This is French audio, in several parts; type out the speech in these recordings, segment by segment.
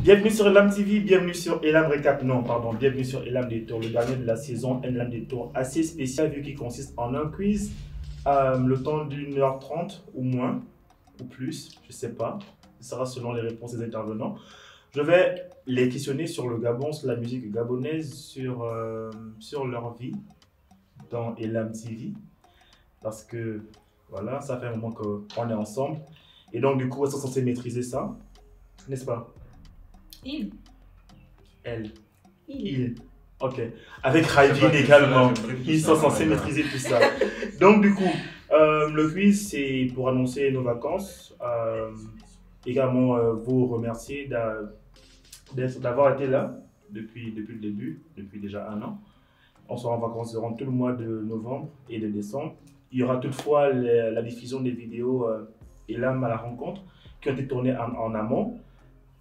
Bienvenue sur Elam TV, bienvenue sur Elam Recap, non pardon, bienvenue sur Elam Détour, le dernier de la saison, Elam Détour assez spécial vu qu'il consiste en un quiz, le temps d'1h30 ou moins, ou plus, je sais pas, ce sera selon les réponses des intervenants. Je vais les questionner sur le Gabon, sur la musique gabonaise, sur leur vie dans Elam TV, parce que voilà, ça fait un moment qu'on est ensemble, et donc du coup, ils sont censés maîtriser ça, n'est-ce pas? Il. Elle. Il. Ok. Avec Raivin également. Ils sont censés maîtriser tout ça. Donc du coup, le quiz c'est pour annoncer nos vacances. Également vous remercier d'avoir été là depuis le début, depuis déjà un an. On sera en vacances durant tout le mois de novembre et de décembre. Il y aura toutefois la diffusion des vidéos Elam à la rencontre qui ont été tournées en amont.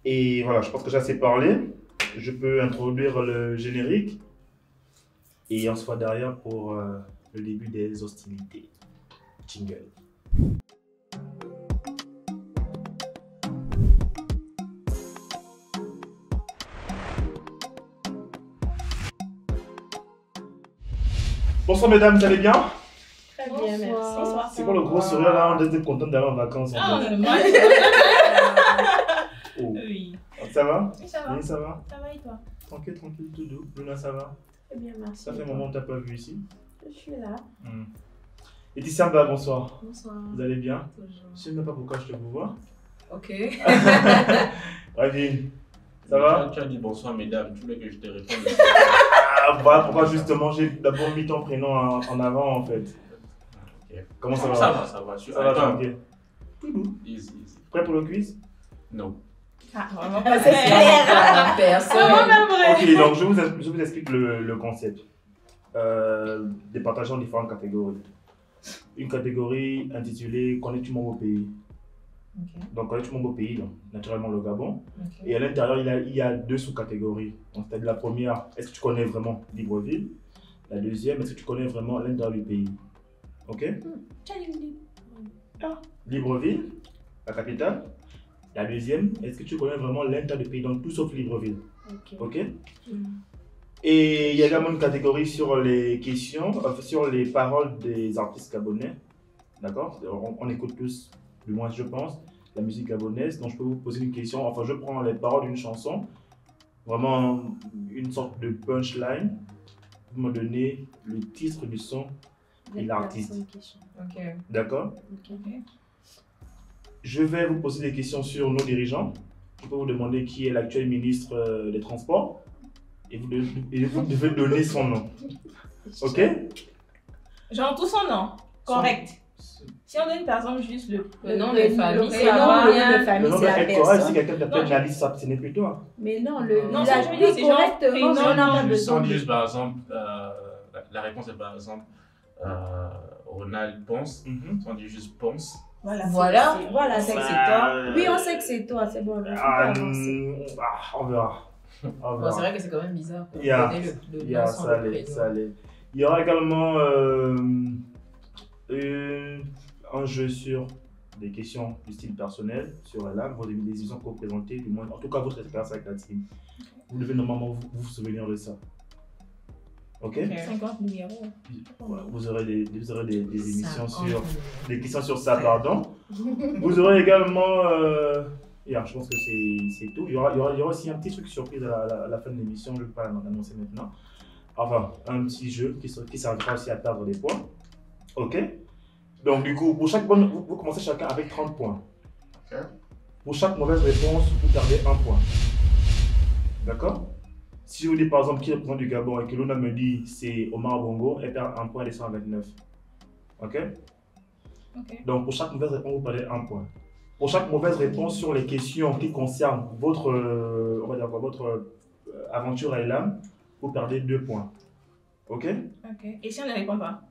Et voilà, je pense que j'ai assez parlé. Je peux introduire le générique. Et on se voit derrière pour le début des hostilités. Jingle. Bonsoir mesdames, vous allez bien? Très bien, merci. C'est quoi le gros sourire là? On est content d'aller en vacances. Ah, on est mal. Oh. Oui. Ça va? Oui, ça va. Oui, ça va? Ça va et toi? Tranquille, tout doux. Luna, ça va? Très bien, merci. Ça fait un moment que tu n'as pas vu ici. Je suis là. Et Tissamba, bonsoir. Bonsoir. Vous allez bien? Toujours. Je ne sais même pas pourquoi je te vous vois. Ok. Ravine, ça va? Tu as dit bonsoir mesdames, tu voulais que je te réponde. Ah, voilà pourquoi justement j'ai d'abord mis ton prénom en avant en fait. Okay. Comment ça va? Ça va. Ça va, tranquille. Easy. Prêt pour le quiz? Non. Ah, vraiment C'est pas clair. Personne. Vraiment pas vrai. Ok, donc je vous explique le concept. Départageons en différentes catégories. Une catégorie intitulée Connais-tu mon beau pays? Ok. Donc Connais-tu mon beau pays, donc, naturellement le Gabon. Ok. Et à l'intérieur, il y a deux sous-catégories. Donc, c'est-à-dire la première, est-ce que tu connais vraiment Libreville? La deuxième, est-ce que tu connais vraiment l'intérieur du pays? Ok? Libreville, la capitale. La deuxième, est-ce que tu connais vraiment l'intérieur du pays, donc tout sauf Libreville? Ok? Et il y a également une catégorie sur les questions, sur les paroles des artistes gabonais. D'accord? On écoute tous, du moins je pense, la musique gabonaise. Donc je peux vous poser une question, enfin je prends les paroles d'une chanson, vraiment une sorte de punchline. Vous me donnez le titre du son et l'artiste. Ok. D'accord? Ok. Je vais vous poser des questions sur nos dirigeants. Je peux vous demander qui est l'actuel ministre des Transports et vous devez donner son nom. Ok? Genre tout son nom. Correct. Si on donne par exemple juste le nom de le famille, nom, ça va. de famille, Le nom c'est doit la être correct. Si personne. quelqu'un t'appelle Non, Nalice, ce n'est plus toi. Mais non, Non, la je veux dire, c'est genre correctement, prénom, on n'a pas nom. besoin On dit de... juste par exemple, la réponse est par exemple Ronald Ponce. On dit juste Ponce. Voilà, On sait que c'est toi. Oui, on sait que c'est toi, c'est bon. Là, On verra. On Bon, verra. c'est vrai que c'est quand même bizarre. Il y a- Donner le Il y a nom sans ça, le allait, prénom. ça allait. Il y aura également un jeu sur des questions du style personnel sur Elam, vos décisions que vous présentez, du moins, en tout cas votre expérience avec la team. Vous devez normalement vous souvenir de ça. Ok? 50 numéros. Voilà, vous aurez des émissions 50. sur des questions sur ça, pardon. Vous aurez également, je pense que c'est tout. Il y aura aussi un petit truc surprise à la fin de l'émission, je ne vais pas l'annoncer maintenant. Enfin, un petit jeu qui servira aussi à perdre des points. Ok? Donc du coup, pour chaque bonne, vous commencez chacun avec 30 points. Ok. Pour chaque mauvaise réponse, vous perdez un point. D'accord? Si je vous dis par exemple qui est le président du Gabon et que Luna me dit c'est Omar Bongo, elle perd un point, elle descend à 29. Ok? Ok. Donc pour chaque mauvaise réponse, vous perdez un point. Pour chaque mauvaise réponse sur les questions qui concernent votre, on va dire quoi, votre aventure à Elam, vous perdez 2 points. Ok? Ok. Et si on ne répond pas?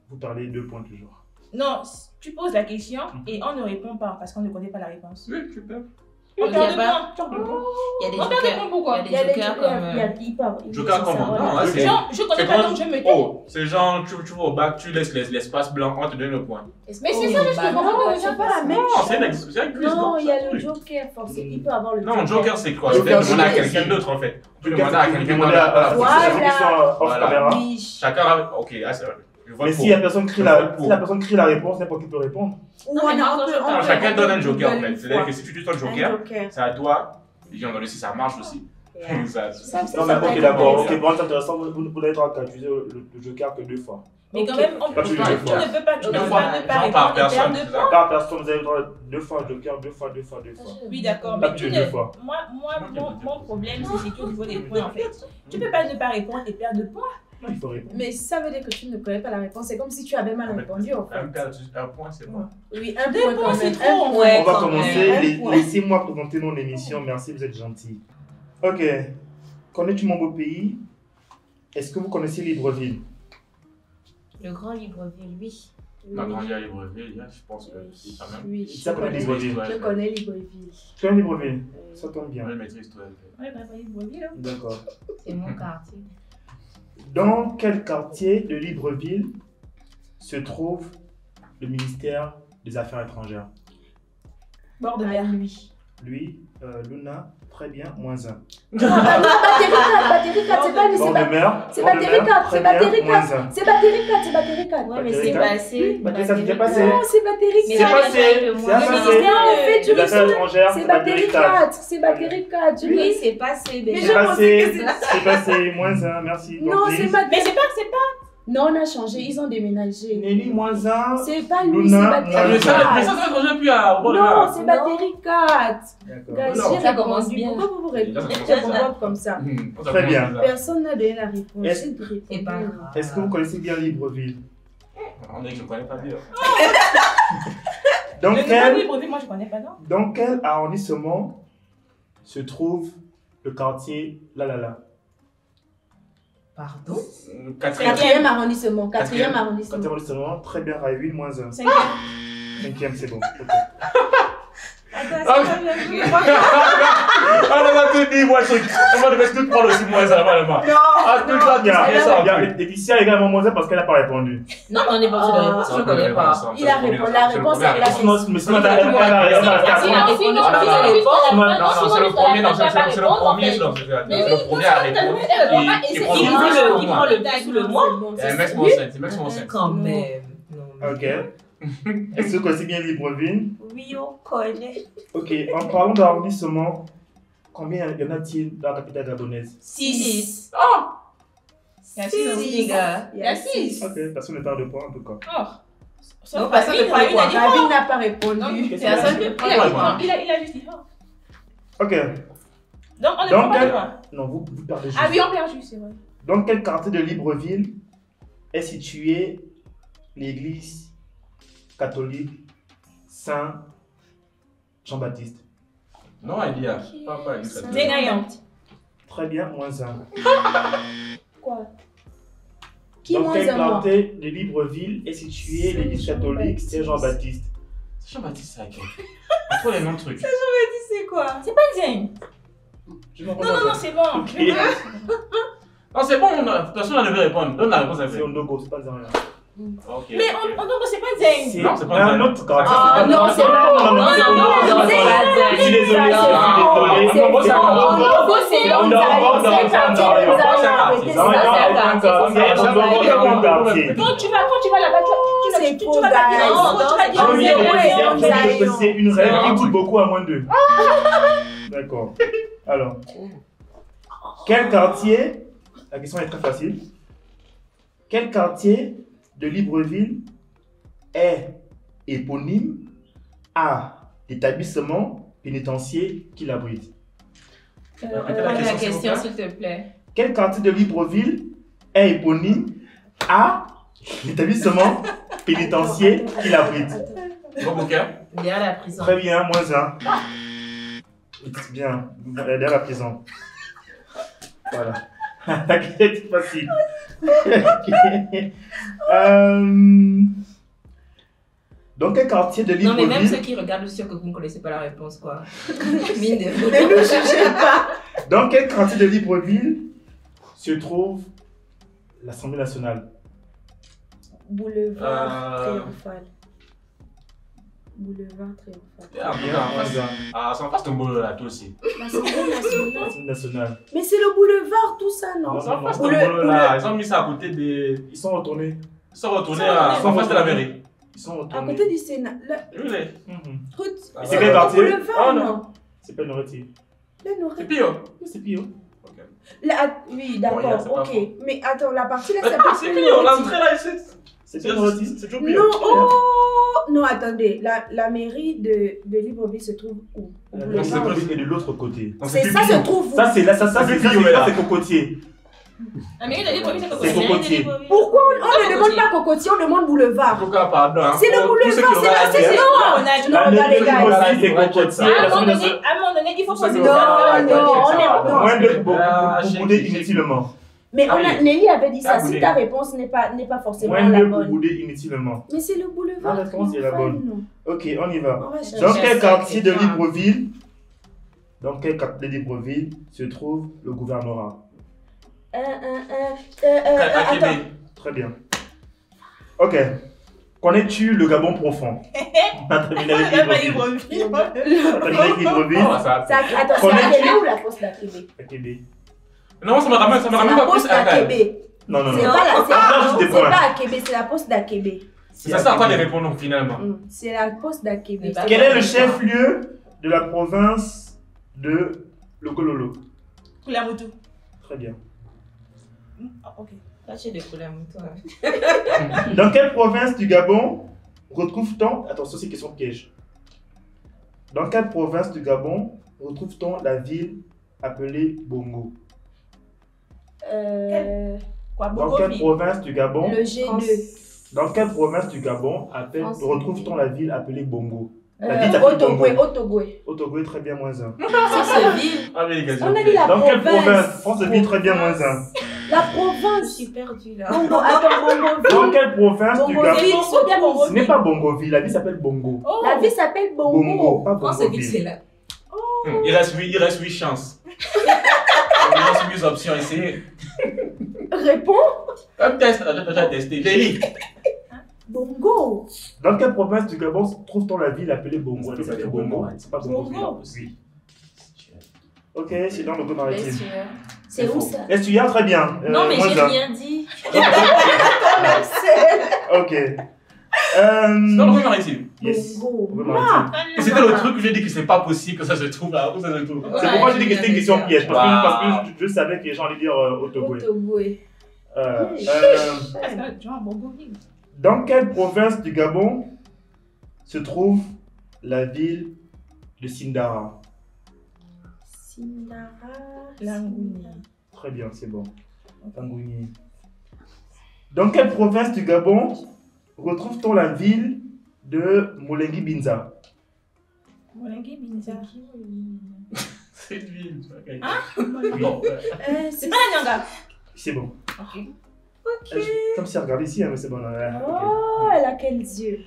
Vous perdez 2 points toujours. Non, tu poses la question et on ne répond pas parce qu'on ne connaît pas la réponse. Oui, tu peux. Une Ok, paire de bah. points. Il y a des On perd des jokers. points Il y pourquoi? a des jokers comme. Joker comment? Non, là, c'est. Genre, je connais C'est pas quand- donc je me tais. Oh, c'est genre, tu vas au bac, tu laisses l'espace blanc, on te donne le point. Mais c'est ça, juste le Non, moment. c'est pas la même Non, chose. c'est un quiz. Non, il y a le truc. joker, forcément. Il peut avoir le Non, Joker, c'est quoi? Tu Joker, peux demander à c'est- quelqu'un d'autre en fait. Tu peux Joker, demander à c'est quelqu'un demander d'autre. à Voilà. ceux qui sont off Voilà. caméra. Oui. Chacun a. Ok, ah, c'est vrai. Je vote Mais pour. si la personne crie Je la, vote pour. si la personne crie la réponse, n'importe qui peut répondre. Ou Non, on mais moi, peut- quand on Non, peut- chacun on donne un peut joker en donner fait. une C'est-à-dire fois. que si tu utilises ton Un joker, joker. c'est à toi. Et on a aussi, ça marche aussi. Yeah. Ça- Ça, Non, mais ok, d'accord. intéressant. Ok, bon, c'est intéressant. Vous n'avez droit qu'à utiliser le joker que 2 fois. Mais quand Ok. même, on Pas peut plus de pas. deux Tu fois. ne peux pas. Tu ne Deux peux fois. pas ne pas Genre par répondre et personne, perdre c'est de ça. points. Par personne, vous avez le droit 2 fois joker, 2 fois, 2 fois, 2 fois. Oui, d'accord. Pas Mais plus tu de 2 ne. fois. Mon problème, c'est surtout au niveau des points en fait. Tu peux pas ne pas répondre et perdre de points. Non, il faut répondre. Mais ça veut dire que tu ne connais pas la réponse. C'est comme si tu avais mal répondu en fait. Un point, c'est bon. Oui, un Deux point points, quand c'est même. trop, Un en point. fait. On va quand commencer. même. Laissez-moi présenter mon émission. Merci, vous êtes gentil. Ok. Connais-tu mon beau pays? Est-ce que vous connaissez Libreville? Le grand Libreville, oui. On a grandi à Libreville, je pense que c'est quand même. Oui, Ça je connaît connais. Libreville. Je connais Libreville. Tu connais Libreville? Ça tombe bien. Je maîtrise toi. Ouais, bah, voyez, vous voyez, là. D'accord. C'est mon quartier. Dans quel quartier de Libreville se trouve le ministère des Affaires étrangères? Bord de À mer. lui. Lui, Luna, très bien, -1. Batterie 4, c'est pas lui, Bord c'est de pas. mer, C'est bord de batterie mer, 4, très c'est bien, batterie 4. -1. C'est batterie 4, c'est batterie 4. Ouais, mais Batterie c'est quatre. passé. Batterie, ça s'est passé. Non, c'est batterie Mais C'est 4. ça, passé, les gens, c'est le passé. ministère, en fait, tu Les Affaires étrangères, C'est c'est batterie batterie 4. 4. C'est batterie 4. Oui, c'est passé Mais déjà. C'est je pensais passé, que c'est passé, -1, merci. Non, Donc, c'est Lise. batterie. Mais c'est pas. Non, on a changé, ils ont déménagé. Nelly, -1. C'est pas lui, Luna, c'est moi, batterie Mais ça, 4. mais ça se rejoint plus à. Non, c'est batterie 4. D'accord. Gars, Non, j'ai ça commence répondu. bien. Pourquoi vous vous Déjà, ça répondez commence bien. comme ça? Très bien. Personne n'a donné la réponse. Est-ce- J'ai répondu. C'est pas grave. Est-ce que vous connaissez bien Libreville? On dit que je ne connais pas bien. Dans Le quel, nouveau Libreville, moi, je connais pas, non? dans quel arrondissement se trouve le quartier La La La? Pardon? Quatrième. Quatrième arrondissement. Quatrième Quatrième. arrondissement. Quatrième arrondissement, très bien, Raiville, -1. 5e. Cinquième, c'est bon. Ok. Attends, c'est pas Ah, on a tout dit, moi, le truc. On devait tout prendre aussi, moi, ça va, là-bas. Ah, tout ça, Il y a, tu sais ça. il y a Laetitia également -1 parce qu'elle n'a pas répondu. Non, mais on est pas obligé de répondre. Je connais pas. Il a répondu. La réponse est là. Sinon, mais sinon, Sinon, elle a Sinon, répondu. sinon, Ah, sinon, non, sinon, non, non, c'est le premier, non, c'est le premier, c'est le premier à répondre. Qui prend Il le plus prend pour moi. le plus sous le mois. C'est max mon 5, c'est max mon 5. Quand même. Non. Ok. Est-ce que vous connaissez bien Libreville? Oui, on connaît. Ok, en parlant d'arrondissement, combien y en a-t-il dans la capitale gabonaise? 6. Il y a six aussi. Les gars. Il y a 6. Ok, personne ne parle de points en tout cas. Oh. Non, personne ne prend le point. David n'a pas répondu. Personne ne prend Il le a, point. non, il a juste dit. Oh. Ok, Donc, on ne Donc, prend pas quel- de points. non, vous perdez juste. Ah oui, on perd juste, c'est vrai. Dans quel quartier de Libreville est située l'église catholique Saint Jean-Baptiste? Non, Elia. Pas Elia. Zénaïan. Très bien, -1. Quoi? Qui Dans moins quel un mois? quartier de Libreville est située l'église catholique Saint Jean-Baptiste? C'est Jean-Baptiste, ça, ok. Trop les noms de trucs. C'est quoi? C'est pas Zeng. Je m'en Non, non, non, c'est bon. Ok. Non, c'est bon, personne ne devait répondre. Donne la réponse à C'est fait. Ondogo, c'est pas rien. Ok. Mais on donc c'est pas Zeng. Non, c'est pas un ça. autre quartier. Ah, non, c'est pas- Non, non, c'est non, Ondogo, non, c'est non, pas c'est ça. pas Je suis désolé, je suis désolé. C'est bon, ça bon, va. Ondogo, c'est On Ondogo, dort, on dort, c'est on quartier, dort, nous on dort, allons c'est arrêter quartier. ça, Non, c'est non, un non, quartier. non, non, quartier. Quand tu vas là-bas, tu vas pas dire. Non, Je veux dire, non, que c'est une règle qui coûte beaucoup à moins de. D'accord. Alors, quel quartier, la question est très facile. Quel quartier de Libreville est éponyme à l'établissement pénitentiaire qui l'abrite? Répétez la La question, question, s'il vous s'il te plaît. Quel quartier de Libreville est éponyme à l'établissement pénitentiaire qui l'abrite? Bon, Bouquet. Derrière la prison. Très bien, -1. Bien, derrière la prison. Voilà. La question était facile. Ok. Dans quel quartier de Non, mais même ceux Libreville, qui regardent, je suis sûr que vous ne connaissez pas la réponse, quoi. Mine de Ne nous jugez pas. dans quel quartier de Libreville se trouve l'Assemblée nationale? Boulevard Triomphal. Boulevard Triomphal. Ah, bien, en face. Ah, c'est en face de Mbolo là, toi aussi. L'Assemblée nationale. L'Assemblée nationale. Mais c'est le boulevard, tout ça, non? Non, C'est en face de Ou le- Mbolo ou là. Ils ont mis ça à côté des. Ils sont retournés. Ils sont retournés à. Ils sont en face de la mairie. Ils sont À retournés. côté du Sénat. Oui, oui. Mhm. Route. Ah, C'est quel quartier? Boulevard, Ah, non. non? C'est pas Noretti. Le Nord. C'est pire. C'est Pio. Ok. Oui, Bon, yeah, d'accord, c'est pas ok. faux. Mais attends, la partie là, Mais ça ah, peut c'est pire. L'entrée là, ici. C'est pas Noretti. C'est toujours pire. Non, oh! Non, attendez. La mairie de Libreville se trouve où? Au La boulevard. Libreville est de l'autre côté. Non, C'est plus ça pire. se trouve où? Ça, c'est là, ça, C'est c'est Pio, là. Cocotier. La mairie de Libreville, c'est C'est Cocotier. Pourquoi on ne demande pas Cocotier, on demande boulevard? Pourquoi, pardon. hein. C'est le Pour tous ceux boulevard, qui auraient c'est à dire. non! La Non, mairie les de gars. Libreville, c'est Cocotier. À un moment donné, il faut poser Non, des non, Moins de Ah, pour bouder inutilement. Mais Ah on a, oui. Nelly avait dit ça, Ah, si oui. ta réponse n'est pas forcément Moins la de pour bonne. bouder inutilement. Mais c'est le boulevard. La réponse est la bonne. Triomphal, Ok, on y va. non. On va chercher. Dans Je quel sais, quartier de c'est ça. Libreville, dans quel quartier de Libreville se trouve le gouvernorat? À Attends. Québec. Très bien. Ok. Connais-tu le Gabon profond? On a terminé avec Libreville. On a terminé avec Libreville. Ah, ça. C'est à- Attends, c'est à Connais-tu- Québec ou la poste d'Akébé? À Québec. Non, ça me ramène C'est pas la plus poste à Québec. d'Akébé. Non, non, C'est non. pas la- Ah, juste des c'est points. pas Akébé, c'est la poste d'Akébé. Ça sert à quoi les répondre finalement? C'est la poste d'Akébé. Mais pas- Quel est le chef-lieu de la province de Lokololo? Koulamoutou. Très bien. Ah, ok. Lâchez des couleurs, toi. Dans quelle province du Gabon retrouve-t-on... Attention, c'est une question piège. Dans quelle province du Gabon retrouve-t-on la ville appelée Bongo? Quoi, Dans Bongo quelle Ville. province du Gabon Le G2. Dans quelle province du Gabon France. retrouve-t-on la ville appelée Bongo? La ville s'appelle Otogwe, Bongo. Otogwe. Otogwe, très bien, moins 1. C'est ce ville. Ah, mais les gars, On a dit la Dans quelle province. province Franceville, très bien, moins 1. La Je province. suis perdue là. Bongo, attends, Bongoville. Dans quelle province du Bongo Gabon Ville, Bongo, bien Bongo Ce n'est Ville. pas Bongoville, la ville s'appelle Bongo. Oh. La ville s'appelle Bongo, Bongo. pas France ville, c'est Bongoville. là. Il reste 8 chances. Il reste 8 options. Essayez. Réponds. Un test, on a déjà testé. Nelly. Bongo. Dans quelle province du Gabon trouve-t-on la ville appelée Bongo? La ville s'appelle Bongo. Bongo. C'est pas Bongoville. Bongo. Oui. Ok, c'est dans le Gabon maritime. C'est où ça? Estuaire, très bien. Non, mais moins j'ai un. rien dit. Ok. C'est dans le Gabon maritime. Yes. Bongo. Gabon maritime. Et c'était le truc que j'ai dit que c'est pas possible que ça se trouve là. Où ça se trouve? C'est pourquoi j'ai dit que c'était une question piège. Wow. Parce que je savais que les gens allaient dire Otogwe. Otogwe. Est-ce que genre Bongo Ville. Dans quelle province du Gabon se trouve la ville de Sindara? Sindara. Langouni. Très bien, c'est bon. Tangouni. Dans quelle province du Gabon retrouve-t-on la ville de Molengi Binza? Molengi Binza. C'est une ville. Oui, Bon, C'est pas la Nyanga. c'est bon. Ok. Comme si regarde ici, hein, mais c'est bon. Ok. Oh, elle a quels yeux?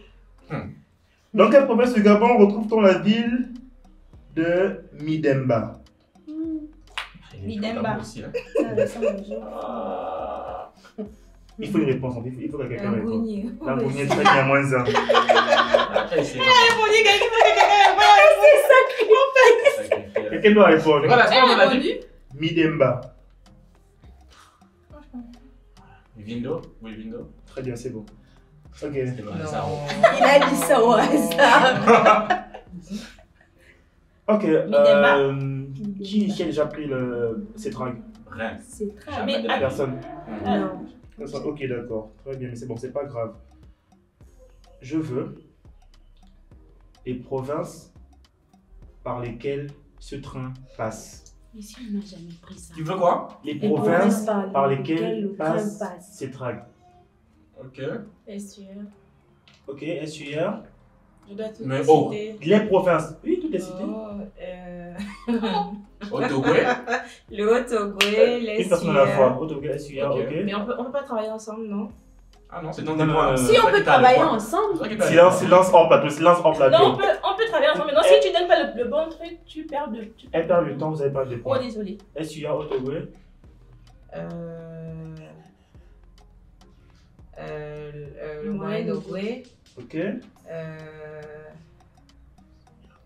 Dans quelle province du Gabon retrouve-t-on la ville de Midemba? Midemba. Aussi, hein. Ça ressemble au genre. Il faut une réponse, il faut que quelqu'un réponde. Langouni. Langouni, très bien, moins 1. Après, c'est. Quelqu'un doit répondre. Voilà, c'est quoi on a dit? Midemba. Vindo? Oui, Vindo. Très bien, c'est bon. Ok. C'était mal, ça. Il a dit ça au hasard. Ok. Midemba. Qui a déjà pris le Cétrag? Rien. C'est très. Jamais de Mais- la vie. Personne. Non. Personne. Ok, d'accord. Très bien, mais c'est bon, c'est pas grave. Je veux les provinces par lesquelles ce train passe. Mais si on n'a jamais pris ça. Tu veux quoi? Les Les provinces provinces par lesquelles le train passe passe. Cétrag. Ok. Ok, SUR. Je dois tout Mais oh. citer. Les provinces. Oui, tout est cité. Otogwe. Le Haut-Togo, les Une personne à la fois. Otogwe, SUR, Ok. ok. Mais on peut pas travailler ensemble, non? Ah non, c'est dans Non, des non, points. Si on peut travailler ensemble. Silence hors plateau, silence hors plateau. Non, on peut travailler ensemble. Mais non, si tu donnes pas le bon truc, tu perds de. Elle perd du temps, vous avez pas de Oh, points. désolé. Est-ce qu'il y a autre way? Le moyen de jouer. Ok.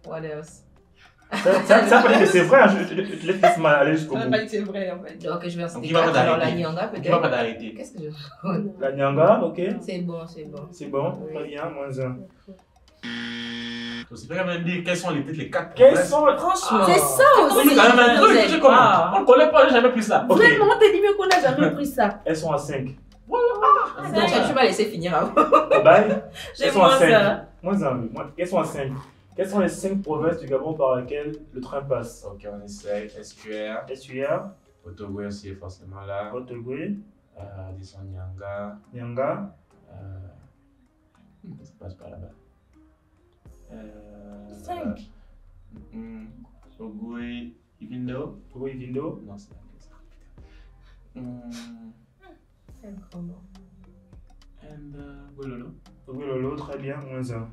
What else? Ça veut dire que c'est vrai, hein, je laisse mal aller jusqu'au Ça veut bout. pas dire que c'est vrai en fait. Donc je vais en Donc, citer il va pas 4. Alors la d'arrêter. Nyanga Il va pas peut-être. d'arrêter. Qu'est-ce que je. La Nyanga, ok. C'est bon, c'est bon. C'est bon, Oui. très bien, moins 1. C'est pas même dire quels sont peut-être les 4 Quels provinces. sont. Franchement. C'est ça C'est aussi. quand même un truc, Vous tu sais comment? pas. On ne connaît pas, j'ai jamais pris ça. Ok, Vraiment, on te dit mieux qu'on n'a jamais pris ça. elles sont à 5. Donc tu vas laisser finir avant. Au bail, J'ai elles sont à moins 5. ça. Moins 1, elles sont à 5. Quelles sont les 5 provinces du Gabon par lesquelles le train passe? Ok, on essaye. SQR. SUR, Otogo aussi est forcément là. Otogwe, Descend Nyanga. Nyanga, Ça passe par là-bas. 5. Ogwe, Ibindo. Togo Ivindo, Non, c'est pas ça. And Gololo. Togo Lolo, très bien, moins 1.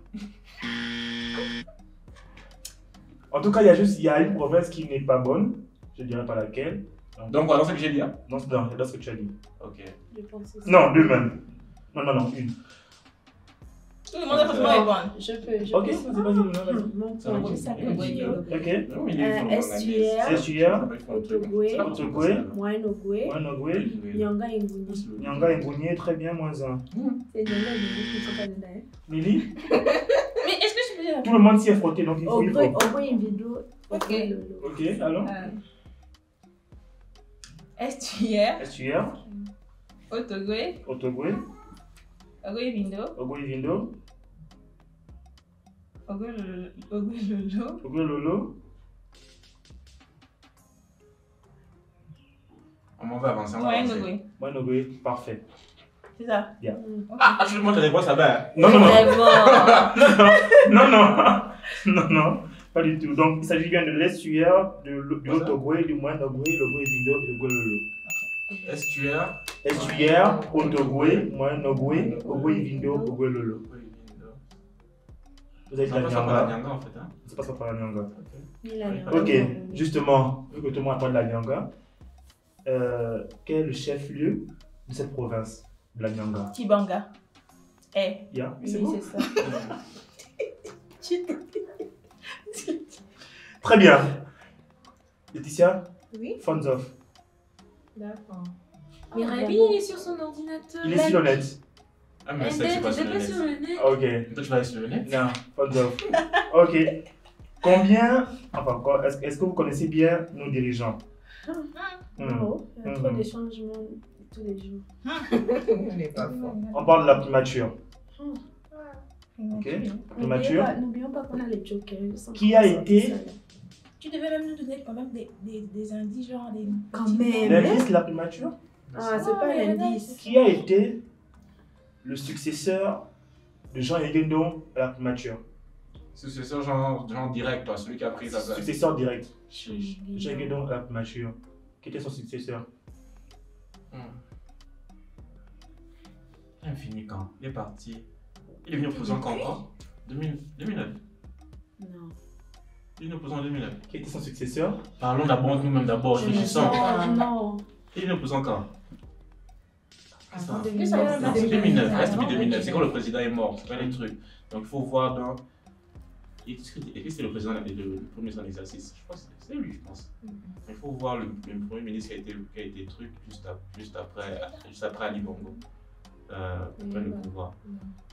En tout cas, il y a une province qui n'est pas bonne, je ne dirais pas laquelle. Donc voilà ce que j'ai dit. Hein? Non, c'est dans ce que tu as dit. Ok. Je pense aussi. Non, deux même. Non, une. Tout le monde a forcément répondre. Je peux. Ok, vas-y, Luna, vas-y. Mon Ça va, point. ok. Ça Ok. Non, il est fort, SQR, SUR, Otogwe, Otogwe, Moyenogwe, Wanogwe, Nyanga et Nguni. Nyanga et Bounier, très bien, moins 1. C'est Nyanga et Nguni qui sont pas dedans. Lily, Mais est-ce que je peux dire. tout le monde s'y est frotté, donc il faut. Ogwe une vidéo. Ok. Ok, allons. STR, SUR, Otogwe, Otogwe, Ogwe Vindo, Ogwe Ivindo, Ogwe Lolo, Ogwe Lolo. On va avancer. Moyen Ogwe. Wanogwe, parfait. C'est ça. Ah, je demande la réponse là-bas. Non, Vraiment. non, pas du tout. Donc, il s'agit bien de l'SUR, de l'Otogwe, du Moyenogwe, l'Ogwe Ivindo et l'Ogwe Lolo. SQR. SUR, Otogwe, Moyenogwe, Ogwe Ivindo, Ogwe Lolo. Vous avez dit Ça la passe par la Nyanga. Nyanga en fait. Hein? C'est pas ça par la Nyanga. Nyanga. Ok, justement, vu que tout le monde parle de la Nyanga, quel est le chef-lieu de cette province de la Nyanga? Tibanga. Eh. Yeah, Oui, c'est bon. c'est ça. Très bien. Laetitia, Oui. Fonds off. D'accord. Mais Rabi, il est sur son ordinateur. Il est sur le net. Ah, mais c'est que c'est pas sur le net. sur le net. Ok. Toi, tu vas aller sur le net? Non, Fonds off. Ok. Combien, enfin, est-ce que vous connaissez bien nos dirigeants? Non, il y a trop Mhm. de changements tous les jours. Il n'est pas fort. On parle de la primature. Ok. Primature. N'oublions pas qu'on a les jokers. Qui a été- Tu devais même nous donner quand même des indices, genre des. Quand petits même. mots. L'indice de la primature? Ah, c'est pas l'indice. Qui a été le successeur de Jean Yegendon à la primature? C'est ça, genre direct, toi, celui qui a pris sa place. Successeur direct. Jean Jean Yegendon à la primature. Qui était son successeur? Il est fini quand? Il est parti. Il est venu opposant quand encore? 2009. Non. Il est venu opposant en 2009. Qui était son successeur? Parlons d'abord nous-mêmes d'abord, réfléchissons. Non. Il est venu opposant quand? C'est ça. Avant Ça, 2009. Non, c'est 2009. Reste depuis 2009. C'est quand le président est mort. C'est pas les trucs. Donc il faut voir dans. Est-ce que c'est le président, le premier ministre en exercice? Je pense que c'est lui, je pense. Il faut voir le premier ministre qui a été truc juste après Ali Bongo. Pour prendre le pouvoir.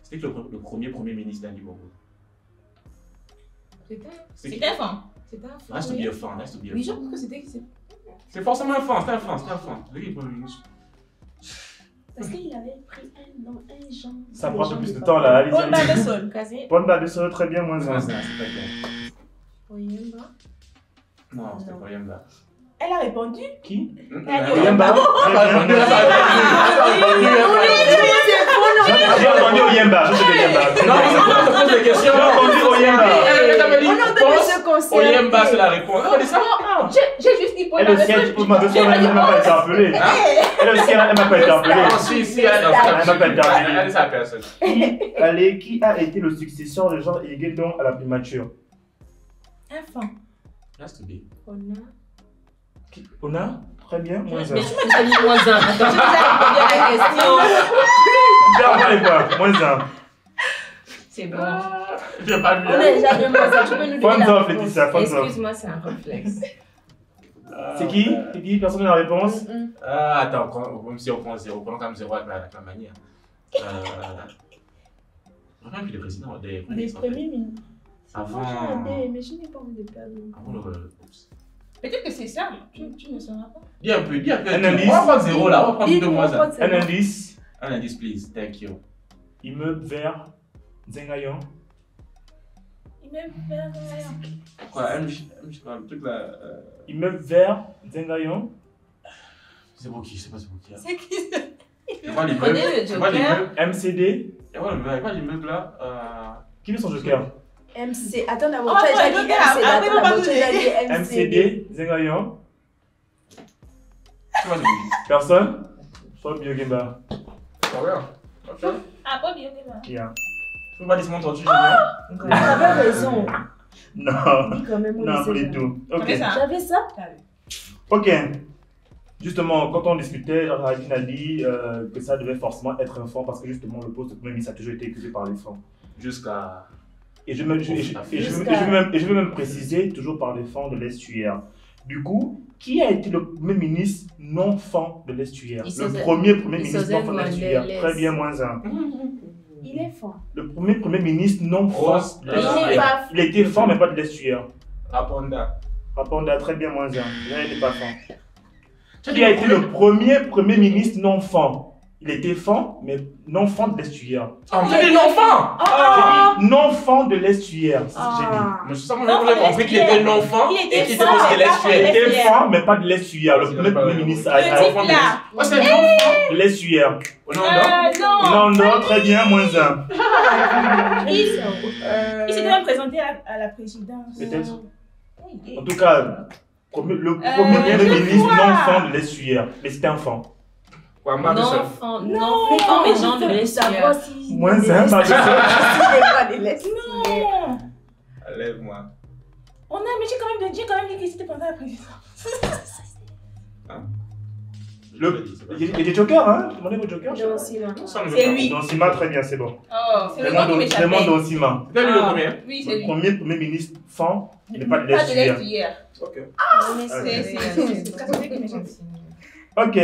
C'était le premier ministre d'Ali Bongo. C'était un fan. C'était un fond. Reste to be a fan, reste to be a Oui, je fan. pense que c'était. C'est forcément un fan, c'était un fan. Lui, il est premier ministre. Parce qu'il avait pris un nom, un genre. Ça prend un peu plus de temps là, allez-y. On bat allez-y. le sol. Casé. Bonne balle de sol, très bien, moins C'est 1. pas ça, c'est pas clair. Oyemba. Non, c'était pas Yamba. Elle a répondu. Qui? Oyemba. Oyemba. Très bien. J'ai entendu Oyemba, je sais Oyemba. Non, mais c'est quoi, je pose des questions. J'ai entendu Oyemba. On a donné ce conseil. Oyemba, c'est la réponse. Ah, mais ça va. J'ai juste dit Elle aussi, elle n'a pas été appelée. Elle aussi, elle n'a pas été appelée. Non, si, elle n'a pas été appelée. Elle est sa personne. Allez, qui a été le successeur de Jean Higuedon à la primature? Enfant. Has to be. On a? Très bien, moins un. Mais tu m'as dit moins un. Attends, je la question. Allez, quoi, moins un. C'est bon. J'ai pas On est jamais moins ça. Tu peux nous donner Thumbs la up, réponse. Laetitia, thumbs up. Excuse-moi, c'est un réflexe. C'est qui? C'est qui? Personne n'a la réponse? Attends, même si on prend 0, prenons quand même 0 avec la manière. Vraiment, puis le président des premiers Des premiers ministres. Avant. Mais je n'ai pas envie de perdre. Avant le. Peut-être que c'est ça, tu ne sauras pas. Dis un peu. Un indice. On va prendre 0 là, on va prendre 2 moins 1. Un indice. Un indice, please. Thank you. Immeuble vert, Zengayon. Il me fait Quoi, le truc là. Immeuble vert, Zengayon. C'est pour qui? Je sais pas c'est pour qui. C'est qui Tu vois l'immeuble? Prenez le Tu vois Joker. l'immeuble? MCD. Tu vois l'immeuble là? Qui est son joker? MC. Attends d'abord. Oh, Tu as attends, dit attends, MC. après, on va D'abord, nous tu as aider. dit MCD, Zengayon. Tu vois c'est pour qui? Personne? Soit Biogimba. Ah ouais. Ok. Ah, pas bien, c'est ça. Yeah. Tu peux pas laisser mon tortue, Julien? Tu avais raison. Non. Dis quand même, on Non, pas essaie du de- tout. Comme Ok. ça. J'avais ça. Ok. Justement, quand on discutait, Radine a dit que ça devait forcément être un fonds parce que justement le poste de Premier ministre a toujours été occupé par les fonds. Jusqu'à. Et je vais même préciser, toujours par les fonds de l'estuaire. Du coup, qui a été le Premier ministre non fonds de l'estuaire? Le premier ministre non fonds de l'estuaire. Très bien, moins un. Il est fort. Le premier ministre non fonds Rose. de Il l'estuaire. n'est pas. Il était fonds, mais pas de l'estuaire. Raponda. Répondez à très bien, moins un. Il n'était pas fonds. Qui a été le premier ministre non fonds? Il était fonds, mais non fonds de l'estuaire. Ah, vous êtes un enfant! J'ai dit non fonds de l'estuaire, c'est ce que j'ai dit. Mais je sens qu'on a compris qu'il était un enfant Il était et qu'il était fort, aussi de mais pas Il l'estuaire. était fonds, mais pas de l'estuaire. Le premier ministre Le type a là. Oh, c'est un enfant! de l'estuaire. Oh non, non. Non. Non, non, très bien, moins un. Il s'était même présenté à la présidence. Peut-être. Oui. En tout cas, le premier ministre non fonds de l'estuaire. Mais c'était un fonds. Quoi, moi, Non, seul. enfant, non, enfant, mais gens de l'estuaire. Moins un, pas de Non. Lève-moi. On a, mais j'ai quand même dit qu'il s'était présenté à la présidence. Il y a des jokers, hein? Demandez vos jokers. Non, si, non. C'est lui. Dans Sima, très bien, c'est bon. Oh, c'est le nom qui m'échappait. Demande dans Sima. C'était lui le premier. Oui, c'est Le lui. premier ministre fonds, mais pas de Pas de l'estuaire. l'estuaire. Ok. C'est qui m'échappe. Ok.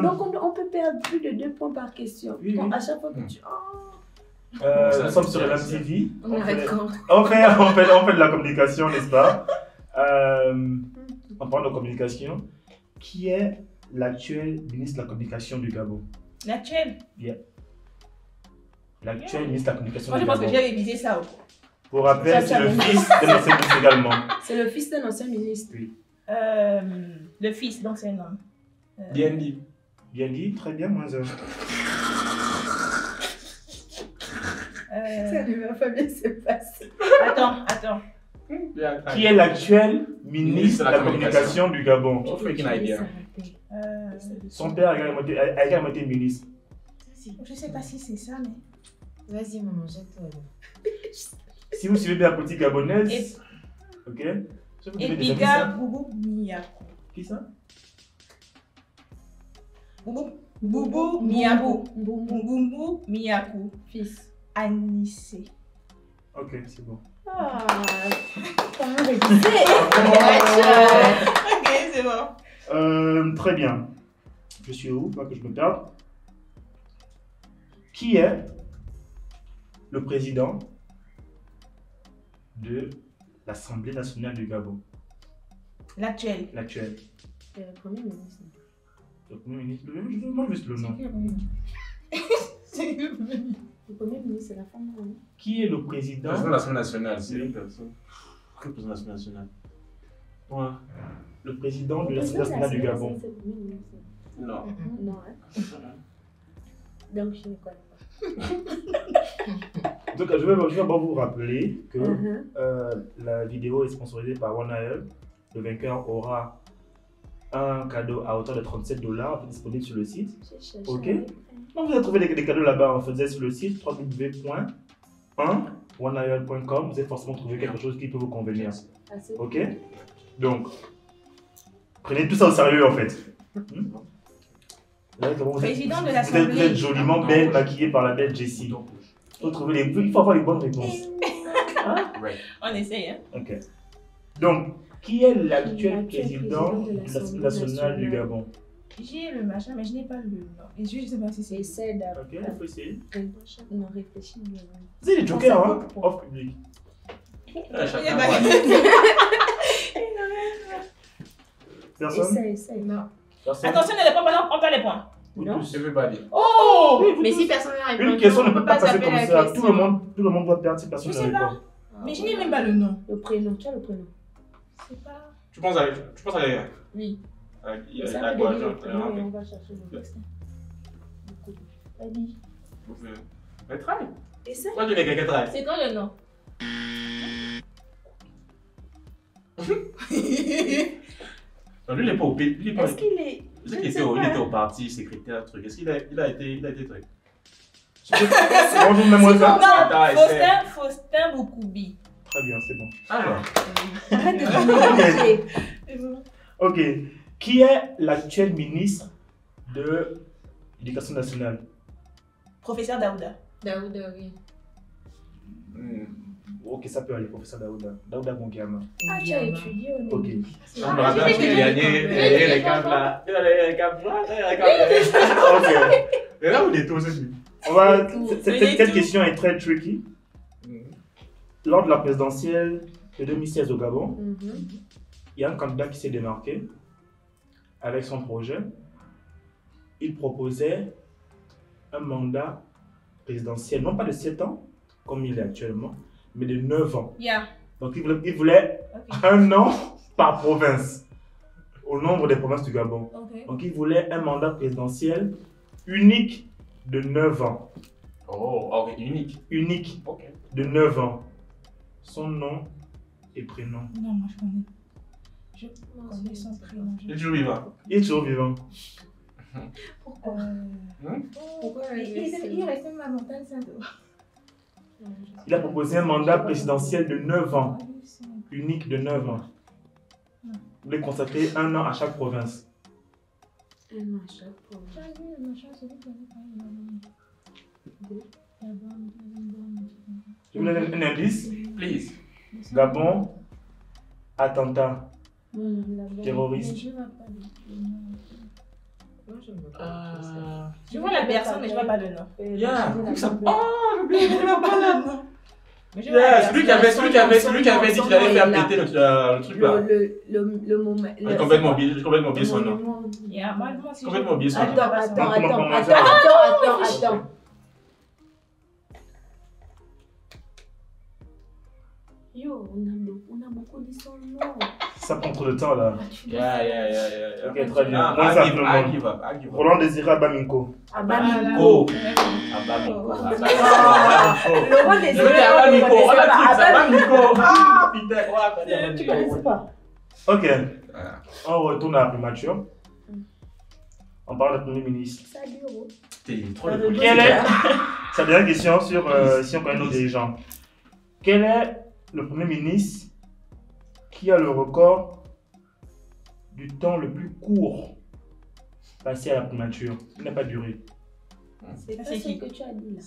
Donc, on peut perdre plus de 2 points par question. Oui, oui. À chaque fois que tu. Nous sommes sur MTV. On arrête quand? On fait de la communication, n'est-ce pas? En parlant de communication, qui est l'actuel ministre de la communication du Gabon? L'actuel. L'actuel ministre de la communication Moi, je du pense que Gabon. j'ai révisé ça. Pour rappel, Ça, c'est ça le me- fils de l'ancien ministre également. C'est le fils d'un ancien ministre. Le fils, donc c'est un homme. Bien dit. Bien dit, très bien, moins un. Ça lui va pas bien se passer. Attends. Bien. Qui est l'actuel ministre de la communication du Gabon? Oh, freaking idea. Son père a également été ministre. Je sais pas si c'est ça, mais. Vas-y, maman, jette-toi. Si vous suivez bien la politique gabonaise, ok? Je vous Et donner des indices, Piga hein. Boubou Miyakou. Qui ça? Boubou Miyakou. Boubou Miyakou. Fils. Anissé. Ok, c'est bon. Ah, comment réviser? Ok, c'est bon. Très bien. Je suis où? Pas que je me perde. Qui est le président de l'Assemblée nationale du Gabon? L'actuel. L'actuel. C'est le premier ministre. Le premier ministre. Je demande juste le nom. C'est le premier. Le premier ministre, c'est la femme. Oui. Qui est le président? Président de l'Assemblée nationale, c'est une personne. Quel président de l'Assemblée nationale? Ouais. Le président de l'Assemblée nationale du Gabon. C'est le premier ministre. Non. Non, hein? Donc, je ne connais Donc, je vais d'abord vous rappeler que pas. la vidéo est sponsorisée par OneAL. Le vainqueur aura un cadeau à hauteur de $37 disponible sur le site. J'ai cherché. Ok. Donc vous allez trouver des cadeaux là-bas. Vous allez sur le site www.1oneial.com. Vous allez forcément trouver quelque chose qui peut vous convenir. Ah, c'est Ok. Donc, prenez tout ça au sérieux en fait. Là, comment vous êtes, Président de vous l'Assemblée. êtes joliment belle, maquillée par la belle Jessie. Il faut avoir les bonnes réponses. Ouais. On essaye, hein. Ok. Donc, qui est l'actuel L'actuel président président de de l'Assemblée l'Assemblée nationale du nationale. Gabon? J'ai le machin, mais je n'ai pas le nom. Et je ne sais pas si c'est. Essaie Ok, on peut essayer. Non, réfléchis. Vous avez les jokers, Ça hein? compte pour- Off public. Chacun bah, voit. Personne? Essaie. Non. Personne? Attention, ne répond pas, non, prends pas les points. Vous Non. tous. Everybody. Oh! Oui, vous Mais tous. si personne n'a répondu, Une question ne on peut peut pas pas passer taper comme la ça. question. Tout le monde doit perdre si personne Je ne sais pas. répond. Mais je n'ai même pas le nom. Le prénom, tu as le prénom. C'est pas. Tu penses à quelqu'un? Oui. Il Ça y a peut quoi, donner le genre, prénom et on va chercher le texte. Vas-y. Mais travaille. Essaie. Moi, je n'ai quelqu'un travaille. C'est quoi le nom? Non, lui, il n'est pas au pays. Lui, il est pas. Est-ce qu'il est. Je sais Je qu'il ne sais était au, il pas. était au parti, secrétaire, truc. Est-ce qu'il a été truc? Bonjour, mademoiselle. Attends, Non, Faustin Boukoubi. Très bien, c'est bon. Alors, Arrête de mélanger. Ok. Qui est l'actuel ministre de l'Éducation nationale? Professeur Daouda. Daouda, oui. Ok, ça peut aller, professeur Daouda. Daouda Gongiama. Ah, tu as étudié au Ok. début. on me rappelle qu'il a gagné les câbles là. Il a les câbles là, il a les câbles là. Ok. Et là, on est tous aussi. On va... tout. Cette Venez cette tout. question est très tricky. Lors de la présidentielle de 2016 au Gabon, il y a un candidat qui s'est démarqué avec son projet. Il proposait un mandat présidentiel, non pas de 7 ans, comme il est actuellement, mais de 9 ans. Yeah. Donc il voulait Ok. 1 an par province, au nombre des provinces du Gabon. Ok. Donc il voulait un mandat présidentiel unique de 9 ans. Oh, ok, unique. Unique Ok. de 9 ans. Son nom et prénom. Non, moi je connais. Je connais son prénom. Il est toujours vivant. Il est toujours vivant. Pourquoi Pourquoi il reste même à Montagne Sainte. Il a proposé un mandat présidentiel de 9 ans. Unique de 9 ans. Il voulait consacrer 1 an à chaque province. Un an à chaque fois. Je vous donne un indice. Please. Gabon, attentat, terroriste. Je vois la personne, mais je vois pas le nom. Yeah. Ça... Oh, j'ai oublié, je pas là. Mais je vois la Yeah, personne. celui qui avait dit qu'il allait faire péter le truc là. Le moment. J'ai complètement oublié son nom. Yeah, moi aussi. Complètement oublié son nom. Attends. Yo, on a beaucoup dit son nom. Ça prend trop de temps là. Yeah. Ok, très bien. Ah, Moins ça, I tout le monde. give up. Roland Désiré Abaminko. Go. Laurent Désiré Abamiko. Ah, putain, Tu connaissais pas? Ok, on retourne à la primature. On parle du Premier ministre. Salut, T'es trop de Quelle est sa dernière question sur si on connaît nos dirigeants? Quel est le Premier ministre qui a le record du temps le plus court passé à la primature? Il n'a pas duré. C'est pas C'est ce qui? que tu as dit là.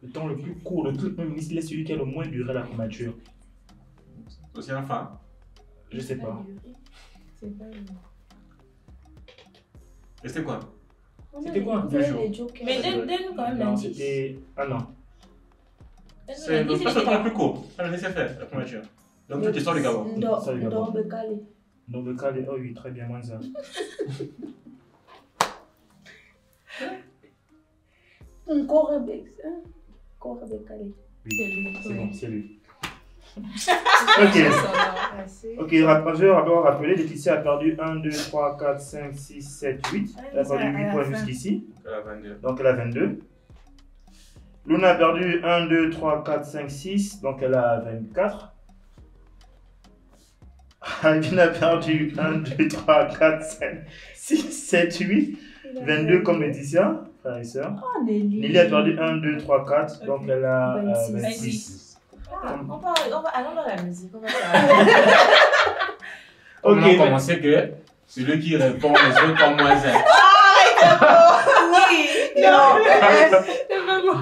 Le temps le plus court de tout le Premier ministre, il est celui qui a le moins duré à la primature. aussi enfin. Je sais pas. Et c'était quoi? C'était quoi? Vous avez les jokers. Mais donne-nous quand même Non, l'indice. c'était un an. C'est le temps le plus court. Ça le laissait faire la primature. Donc toute l'histoire du Gabon. Ça, du Gabon. Bekale. Donc le cas, oh oui, très bien, moins ça. Encore Bekale. Oui, c'est bon, c'est lui. Ok, je vais rappeler, Laetitia a perdu 1, 2, 3, 4, 5, 6, 7, 8. Elle a perdu 8 points jusqu'ici. Donc elle a 22. Luna a perdu 1, 2, 3, 4, 5, 6. Donc elle a 24. Ivin a perdu 1, 2, 3, 4, 5, 6, 7, 8, 22 comme Laetitia, frères et sœurs. Oh, Nelly. Nelly a perdu 1, 2, 3, 4, donc elle a 26. 26. Allons dans la musique, on va faire. On Ok, a commencé que celui qui répond, les autres ont moins 1. Oui. Non.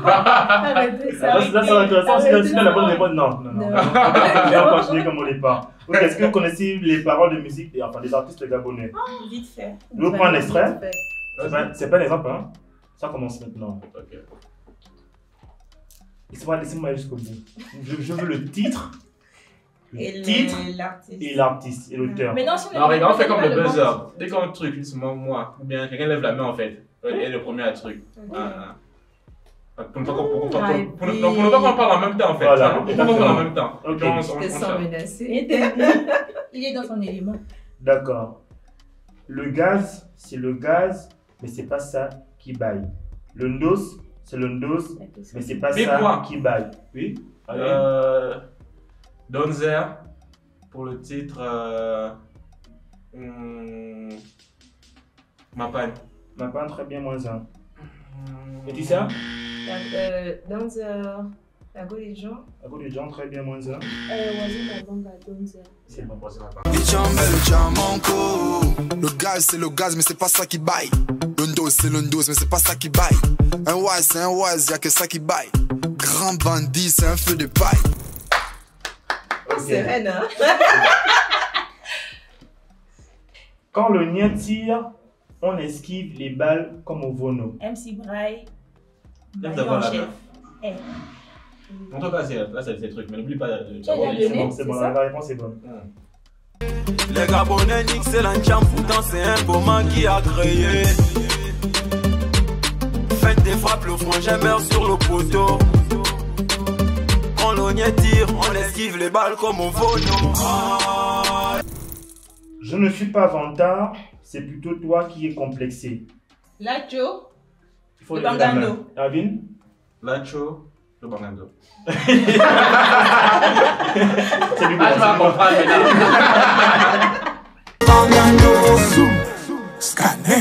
Arrêtez ça. ça va être intéressant. Si tu as la bonne réponse, non. On va continuer comme au départ. Ok, est-ce que vous connaissez les paroles de musique, enfin des artistes gabonais? Vite fait. Je vous prends un extrait. C'est pas un exemple, hein. Ça commence maintenant. Ok. Laissez-moi aller jusqu'au bout. Je veux le titre, Et l'artiste. et l'artiste, et l'auteur. Mais non, si Non, regarde, on fait comme pas le bon. buzzer. Dès qu'on truc, justement, moi, ou bien quelqu'un lève la main en fait, et le premier à truc. Pour ne pas qu'on parle en même temps en fait. Voilà, Pour ne pas qu'on parle en même temps. Ok. Donc, on Je te sens menacé. Il est dans son élément. D'accord. Le gaz, c'est le gaz, mais c'est pas ça qui baille. Le ndos, c'est le ndos, mais c'est pas Mais ça moi. qui baille. Oui. Allez. Donzer, pour le titre. Mapan. Ma panne, très bien, moins 1. Laetitia? Dans la go des gens. À côté de Jean, très bien, moins 1. C'est bon, c'est ma panne. Le gaz c'est le gaz mais c'est pas ça qui baille. Le dos c'est le dos mais c'est pas ça qui baille. Un wise c'est un wise, y'a que ça qui baille. Grand bandit c'est un feu de paille. C'est Rennes, hein? Quand le nien tire, on esquive les balles comme au Vono. MC Braille. Lève Braille d'abord en la chef. main. En tout cas, là, c'est ces trucs, mais n'oublie pas de Tu as déjà C'est donné, bon, c'est bon, c'est ça? la réponse est bonne. Les Gabonais niquent, c'est l'enchant, pourtant c'est un moment qui a créé. Faites des frappes, le frangin meurt sur le poteau. Quand l'oignet tire, on esquive les balles comme au Vono. Je ne suis pas vantard, c'est plutôt toi qui es complexé. Lacho. Il faut Le lever la main. Bangando. Arvin? Lacho, le Bangando. C'est du bon. Ah, tu vas comprendre maintenant.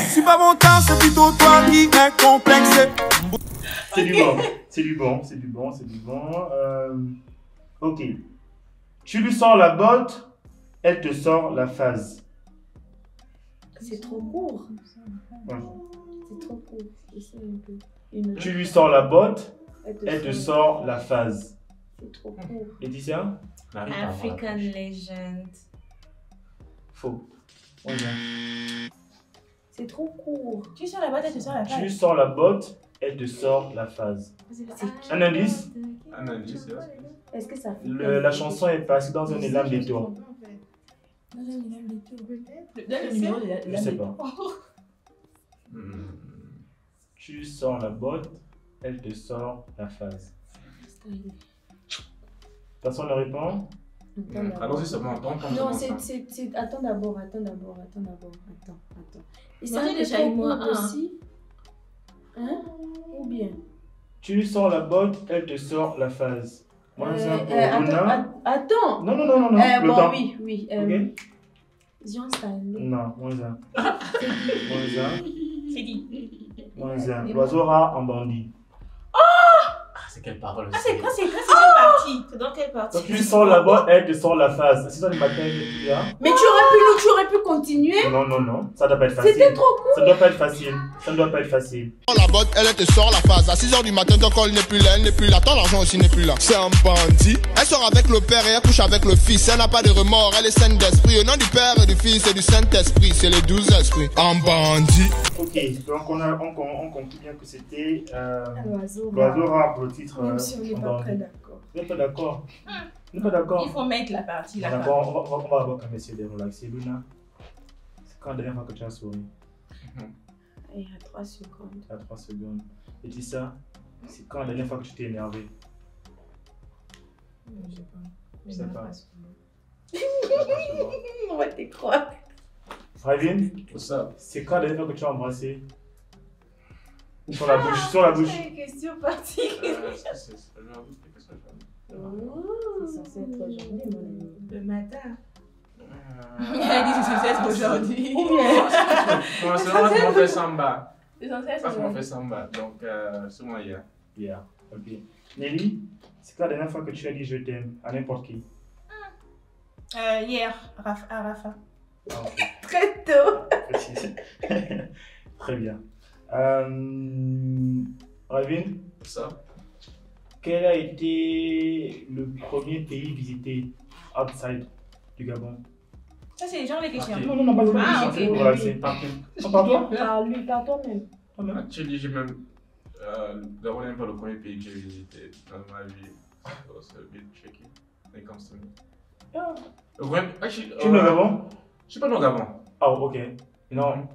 C'est pas mon temps, c'est plutôt toi qui es complexé. C'est du bon. C'est du bon, c'est du bon, c'est du bon. Ok. Tu lui sors la botte, elle te sort la phase. C'est trop court. Ouais. C'est trop court. Essaye un peu. Une autre. Tu lui sors la botte, Elle elle te sort la phase. C'est trop court. Laetitia? African Legend. Faux. Ouais, bien. C'est trop court. Tu sors la boîte et tu sors la Tu lui page. sors la botte, elle te sort la phase. Un indice? Un indice, Est-ce que ça fait La chanson est passée dans un élan d'étau. Donne le numéro de la Je sais pas. Tu sors la botte, elle te sort la phase. Personne ne répond? Allons-y seulement, attends. Non, c'est. Attends d'abord. Attends. Et ça Moi, j'ai fait déjà trop eu moins court un. aussi. Hein? Ou bien? Tu lui sors la botte, elle te sort la phase. Moi, c'est un pour Luna. Attends. Non. Le Bon, temps. oui. Ok? Zion Stanley. Non, moins 1. C'est dit. Moins 1. L'oiseau rare en bandit. C'est quelle parole? Ah, c'est quoi quelle partie? C'est dans quelle partie? Donc, tu lui sors la botte, elle te sort la phase. À 6h du matin, elle est plus là. Mais tu aurais pu continuer. Non. Ça doit pas être facile. C'était trop court. Ça doit pas être facile. Ça ne doit pas être facile. La botte, elle te sort la phase. À 6h du matin, ton col n'est plus là, elle n'est plus là. Ton argent aussi n'est plus là. C'est un bandit. Elle sort avec le père et elle couche avec le fils. Elle n'a pas de remords, elle est saine d'esprit. Au nom du père et du fils et du Saint-Esprit. C'est les 12 esprits. Un bandit. Ok, donc on conclut bien que c'était L'oiseau l'oiseau rare pour le titre. Même si on n'est en pas bandit. très d'accord. Vous n'êtes pas d'accord? Vous n'êtes pas d'accord? Il faut mettre la partie là. D'accord, on va avoir qu'à essayer de relaxer. Luna, c'est quand la dernière fois que tu as souri? Il y a 3 secondes. À 3 secondes. Et dis ça, c'est quand la dernière fois que tu t'es énervé? Je sais pas. On va te croire. Ravine, Ça. c'est quand la dernière fois que tu as embrassé? Sur la bouche, sur la bouche. C'est une question particulière. C'est C'est censé être aujourd'hui, mon ami. Le matin. censé être aujourd'hui. Moi, c'est moi qui m'en fait samba. C'est censé être Moi qui m'en aujourd'hui. fait samba. Donc, c'est moi hier. Yeah. Ok. Nelly, c'est la dernière fois que tu as dit je t'aime à n'importe qui? Hier, à Rafa. Ah, ok. Très tôt. Précise. Très bien. Ravin, Ça. quel a été le premier pays visité outside du Gabon? Ça, c'est les gens les questions. Ok. Non, non, pas de Ah, question. ok. Voilà, c'est par toi? Parle-lui, par toi-même. Actually, j'ai même. D'abord, n'est pas le premier pays que j'ai visité dans ma vie. So, c'est a bit tricky when it comes to me. Ah. Actually, Tu es au Gabon? je suis pas dans le Gabon. Ah, ok. Non.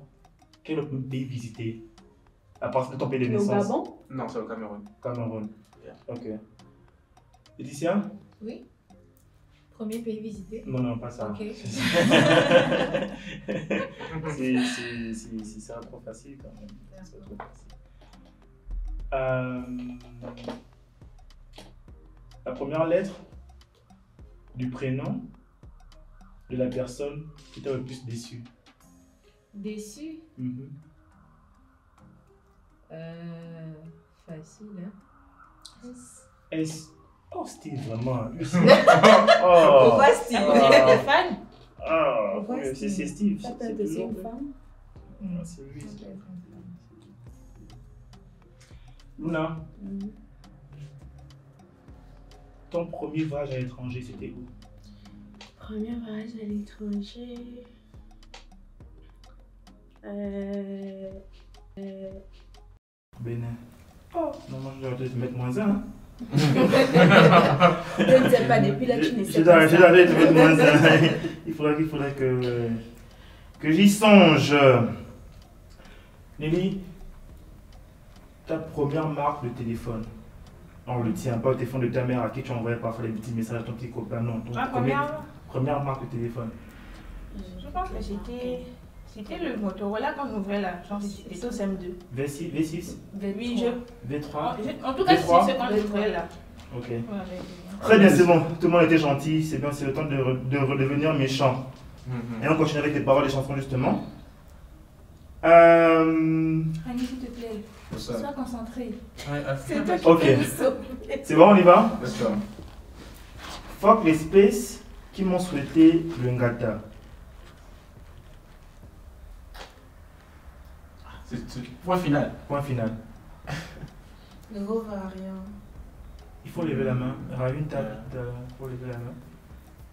Quel autre pays visité à part de ton pays de Le naissance? Gabon? Non, c'est au Cameroun. Cameroun. Yeah. Ok. Laetitia? Oui. Premier pays visité. Non, non, pas ça. Ok. C'est ça trop facile quand même. C'est trop facile. La première lettre du prénom de la personne qui t'a le plus déçu. Déçu. Mhm. Facile, hein. S. Oh, Steve, vraiment. Oh. Pourquoi Steve? Stéphane. Ah, Pourquoi oui, Steve? c'est Steve. Ça peut C'est être aussi toujours une lui. femme. Ah, c'est lui. Luna, ton premier voyage à l'étranger, c'était où? Premier voyage à l'étranger. Bénin. Oh, non, non, je vais te mettre moins un. Hein. Je ne sais pas, depuis là, tu ne sais J'ai pas. arrêté de mettre moins un. Il faudrait que j'y songe. Nelly, ta première marque de téléphone. On le tient, pas au téléphone de ta mère à qui tu envoyais parfois les petits messages à ton petit copain, non. Ton Ma première marque de téléphone. Je pense que c'était le Motorola qu'on ouvrait là. Genre, c'était au CM2. V6, V6, Oui, V3. en tout cas, c'est V3. ce qu'on ouvrait là. Ok. Ouais, Très bien, c'est bon. Tout le monde était gentil. C'est bien, c'est le temps de redevenir méchant. Et on continue avec les paroles des chansons justement. Annie, s'il te plaît, What's up? sois concentré. C'est toi qui Ok. peux nous sauver. C'est bon, on y va? Let's go. Fuck les spaces qui m'ont souhaité le ngata. Point final. Point final. Nouveau variant. Il faut lever la main. Ravine, faut lever la main.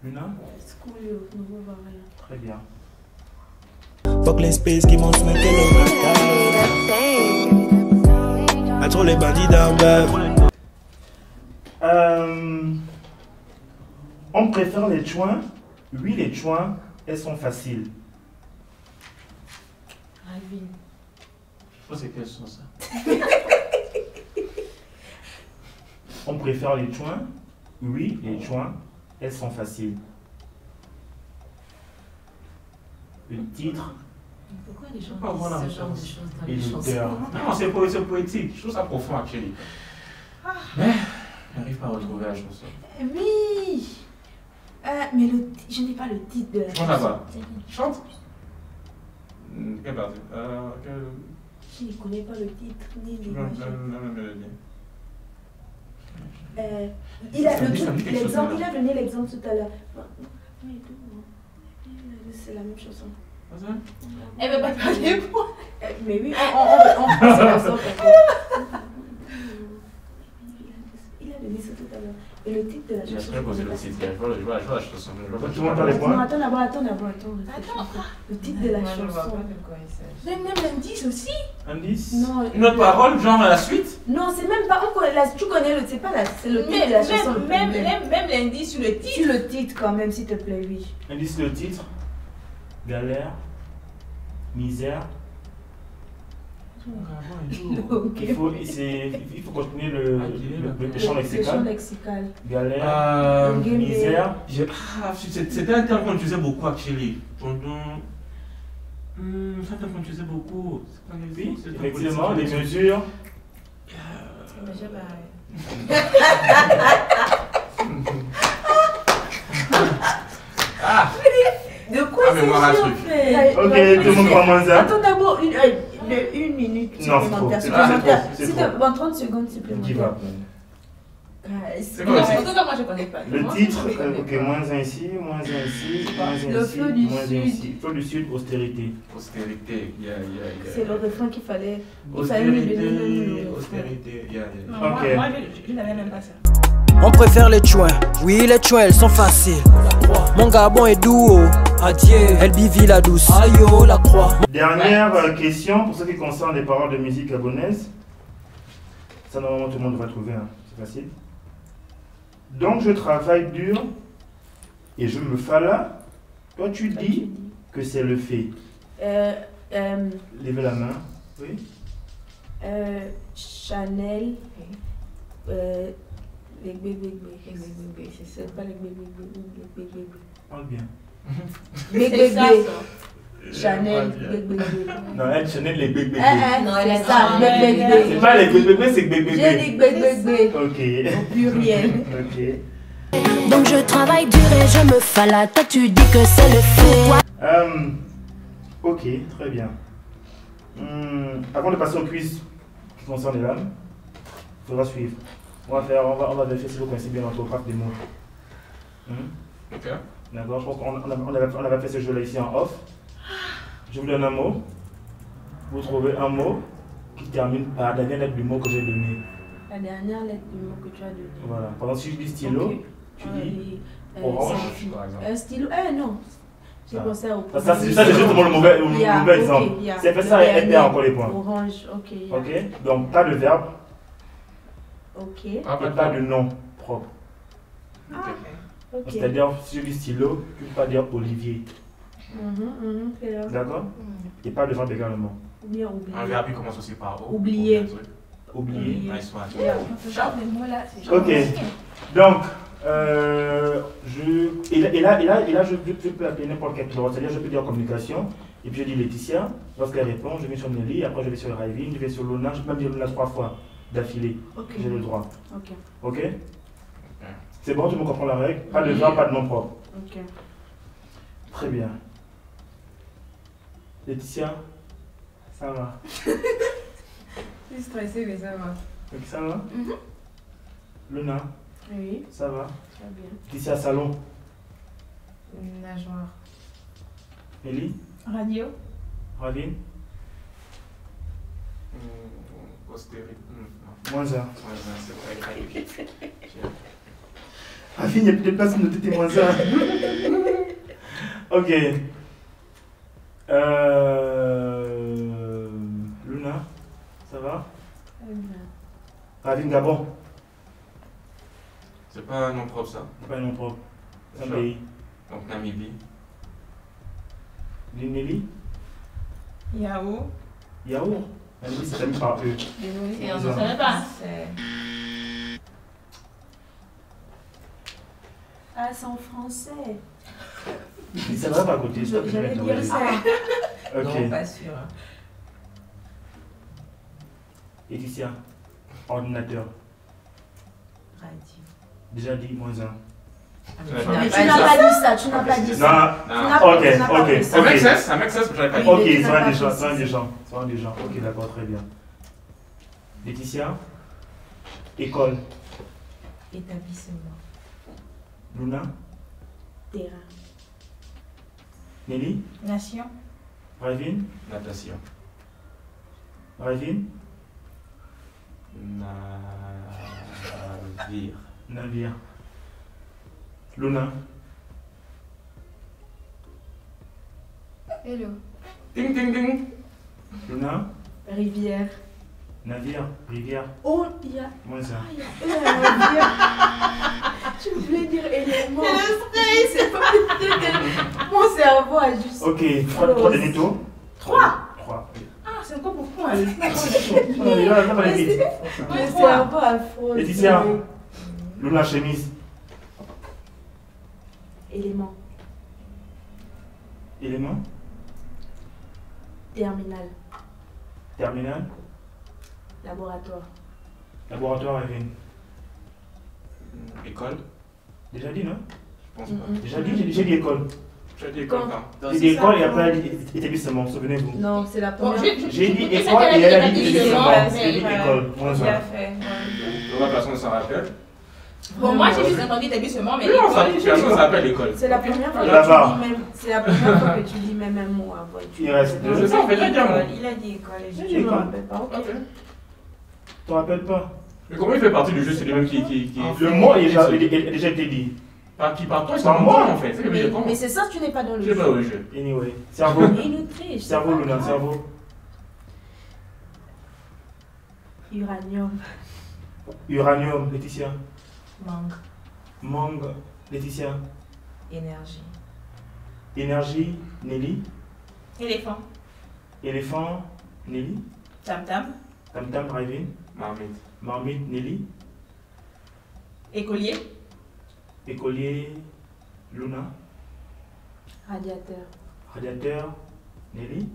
Luna? School, nouveau variant. Très bien. Fuck les spaces qui m'ont souhaité le matin. À trop les bandits d'un bœuf. On préfère les joints. Oui, les joints, elles sont faciles. Ravine. Je pense que c'est quelle chose ça? On préfère les joints. Oui, les joints, elles sont faciles. Le titre Pourquoi les gens Pas voilà, disent ce genre de chance. choses dans et les l'auteur. chansons? Non, c'est poétique. Je trouve ça profond, actually. Mais, j'arrive pas à retrouver la chanson. Oui. Mais je n'ai pas le titre de la Chante là-bas. Chante. Quelle partie? Je ne connais pas le titre ni La l'image. mélodie. Il a Ça me dit quelque chose, l'exemple, il là. a donné l'exemple tout à l'heure. C'est la même chanson. Elle veut pas parler pour. Mais oui, on c'est la sorte. Il a donné ça tout à l'heure. Et le titre de la Je vais chanson. très poser le titre. Je vois la chanson. Je vois pas Tout le monde parle les points. Non, attends d'abord. Le titre de la Moi, je vois chanson. pas de quoi il s'agit. Même l'indice aussi. Indice? Non, Une autre parole, genre à la suite? non, c'est même pas. Tu connais le. C'est pas la. C'est le titre de la chanson. le Même problème. l'indice sur le titre. Dis le titre quand même, s'il te plaît, oui. Indice, le titre. Galère. Misère. Ok. Il faut continuer le champ Le champ lexical. lexical. Galère. Misère. C'était un terme qu'on utilisait beaucoup, actually. C'est un terme qu'on utilisait beaucoup. Oui, effectivement, les mesures. Mais j'ai pas. Ah! De quoi Ah, mais moi, un truc. Ok, tout le monde prend moins 1. Attends d'abord une minute Non, supplémentaire. c'est trop. Supplémentaire. C'est C'est trop. bon, 30 secondes Dis supplémentaires. pas. C'est Non, quoi en le tout cas, moi je connais pas. Le Moi, titre, je connais ok, pas. moins 1 ici, moins 1 ici, moins 1 ici, Le flot du moins 1 Sud. ici. Flot du Sud, austérité. Austérité, C'est le refrain qu'il fallait. Il fallait lui donner le refrain. Austérité, Non, Ok. moi je n'avais même pas ça. On préfère les chouins, oui les chouins elles sont faciles. Mon gabon est doux, adieu, elle bivit la douce. Aïe oh la croix. Dernière question pour ce qui concerne les paroles de musique gabonaise. Ça, normalement, tout le monde va trouver, hein. C'est facile. Donc, je travaille dur et je me fala. Toi, tu dis que c'est le fait. Levez la main. Oui. Chanel. Les bébés. C'est pas les bébés. Parle bien. C'est ça, Bébé. ça. Chanel, bébé. Non, elle, Chanel, les bébés. Non, elle a C'est dit ça, Chanel. bébé. C'est pas les bébés, c'est bébé. J'ai dit bébé. Ok. Au pluriel. Ok. Donc je travaille dur et je me fala. Toi tu dis que c'est le fait. Ok, très bien. Avant de passer au quiz qui concerne les lames, il faudra suivre. On va vérifier si vous connaissez bien l'orthographe des mots. Ok. D'accord, je pense qu'on avait fait ce jeu-là ici en off. Je vous donne un mot. Vous trouvez un mot qui termine par la dernière lettre du mot que j'ai donné. La dernière lettre du mot que tu as donné. Voilà. Pendant que si je dis stylo, Ok. tu dis Orange, c'est- par exemple. Un stylo. Non. J'ai Ah. pensé au. Ça, c'est justement le mauvais exemple. C'est fait ça et elle perd encore les points. Orange, ok. Ok, donc pas de verbe Ok. Ah, et pas de nom propre. Ok. C'est-à-dire, si je dis stylo, tu ne peux pas dire Olivier. C'est là. D'accord? Et pas de verbe également. Ou bien Un oublier. verbe qui commence aussi par O. Oublier. Oublier. Nice one. Les mots là, c'est Ok. Donc, et là, je peux appeler n'importe quel ordre. C'est-à-dire, je peux dire communication. Et puis je dis Laetitia. Lorsqu'elle répond, je vais sur Nelly. Après, je vais sur Raivin. Je vais sur Luna. Je peux même dire Luna 3 fois d'affilée. Ok. J'ai le droit. Ok. Ok? C'est bon, tu me comprends la règle? Pas de verbe, pas de nom propre. Ok. Très bien. Laetitia, ça va? Je suis stressée, mais ça va. Ok, ça va? Luna, Oui, ça va? très bien. Laetitia, salon. Nageoire. Nelly, radio. Ravine, Austérité. moins 1. C'est pas écrit. Ravine, il n'y a plus de place pour noter tes moins 1. Ok. Luna, ça va? Très bien. Ravine, Gabon. C'est pas un nom propre ça. Pas un nom propre. C'est un Sure. pays. Donc Namibie. Nelly, Yahoo. Yaourt. Nelly, c'est terminé par E. Désolée. Je ne savais pas. Ah, c'est en français. Ça va pas à côté. stop, je vais J'allais mettre dire la ça. Ok. Non, pas sûr. Laetitia, ordinateur. Radio. Déjà dit moins 1. Mais tu n'as pas dit ça, tu n'as pas dit ça. Non, ok, ok. Ça make sense, ça make sense, mais j'avais pas dit. Ok, mais tu c'est n'as un pas des gens, précisé. c'est un des gens, c'est un des gens. Ok, d'accord, très bien. Laetitia, école. Établissement. Luna, Terrain. Nelly, Nation. Ravine, Natation. Ravine, Navire. navire. Luna, Hello. Ding ding ding. Luna, Rivière. navire, rivière, Oh, il y a. moins 1. Il y a rivière. Tu voulais dire élément. C'est le stress. Mon cerveau a juste. Ok, 3 derniers tours. 3. Ah, c'est encore pour moi. Le cerveau a faux. Laetitia, Luna, chemise, Élément. élément, Terminal. terminal, Laboratoire. laboratoire, Ravine. École. Déjà dit, non? Je pense pas. Déjà dit école. Tu as dit école quand? J'ai dit école et après elle a dit établissement, souvenez-vous. Non, c'est la première. J'ai dit école et elle a dit établissement. J'ai dit école. Moi, J'ai ça. fait. Personne ne s'en rappelle. Bon, moi j'ai juste entendu établissement, mais Personne ne s'appelle l'école. C'est la première fois que tu dis même. C'est la première fois que tu dis même un mot avant. Il reste deux. C'est ça, on fait très bien. Il a dit école et Je je me rappelle pas. Ok. Tu te rappelles pas? Mais comment il fait partie du jeu? C'est lui-même qui. Le mot il a déjà été dit. Par qui? Par toi, c'est Par par moi moi en fait. Mais c'est ça, tu n'es pas dans le Je suis pas dans le jeu. jeu. Anyway, cerveau. Il nous triche. Cerveau, Luna, cerveau. Uranium. Uranium, Laetitia. Mangue. Mangue, Laetitia. Énergie. Énergie, Nelly. éléphant, Éléphant, Nelly. tam-tam, Tam-tam, Raven. Marmite. Marmite, Nelly. écolier, Écolier, Luna. Radiateur. Radiateur, Nelly.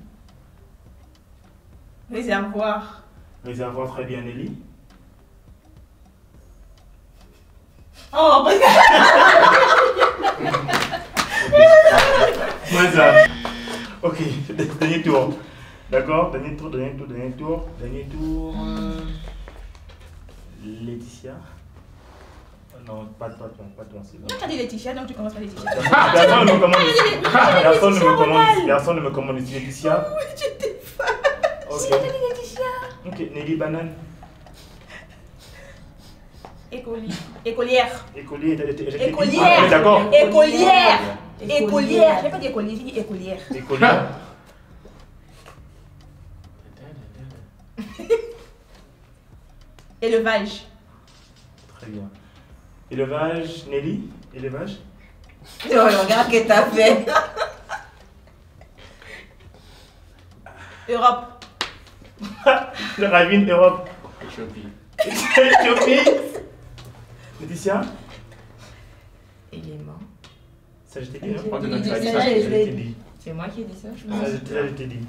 réservoir, Réservoir, très bien, Nelly. oh, Moins ça. Ok, dernier tour. D'accord, dernier tour. Dernier tour. Laetitia. Non, pas toi, c'est bon. non, tu as dit Laetitia, donc tu commences par Laetitia. Personne ne me commande ici. Personne ne me commande ici. Laetitia. Ok. Ok, Nelly Banane. Écolière, Écolier, écolière, d'accord. écolière, écolière, j'ai pas dit écolier, j'ai dit écolière. Écolier. Élevage, Très bien. Élevage, Nelly. Élevage. Oh, regarde ce que t'as fait. Europe, Le Ravine, Europe. Éthiopie. Éthiopie. Laetitia. Élément. Ça, je t'ai dit, hein. Je crois que tu as dit Ça, ça. Ça, je t'ai dit. C'est moi qui ai dit ça, je Ça, pense. je t'ai dit.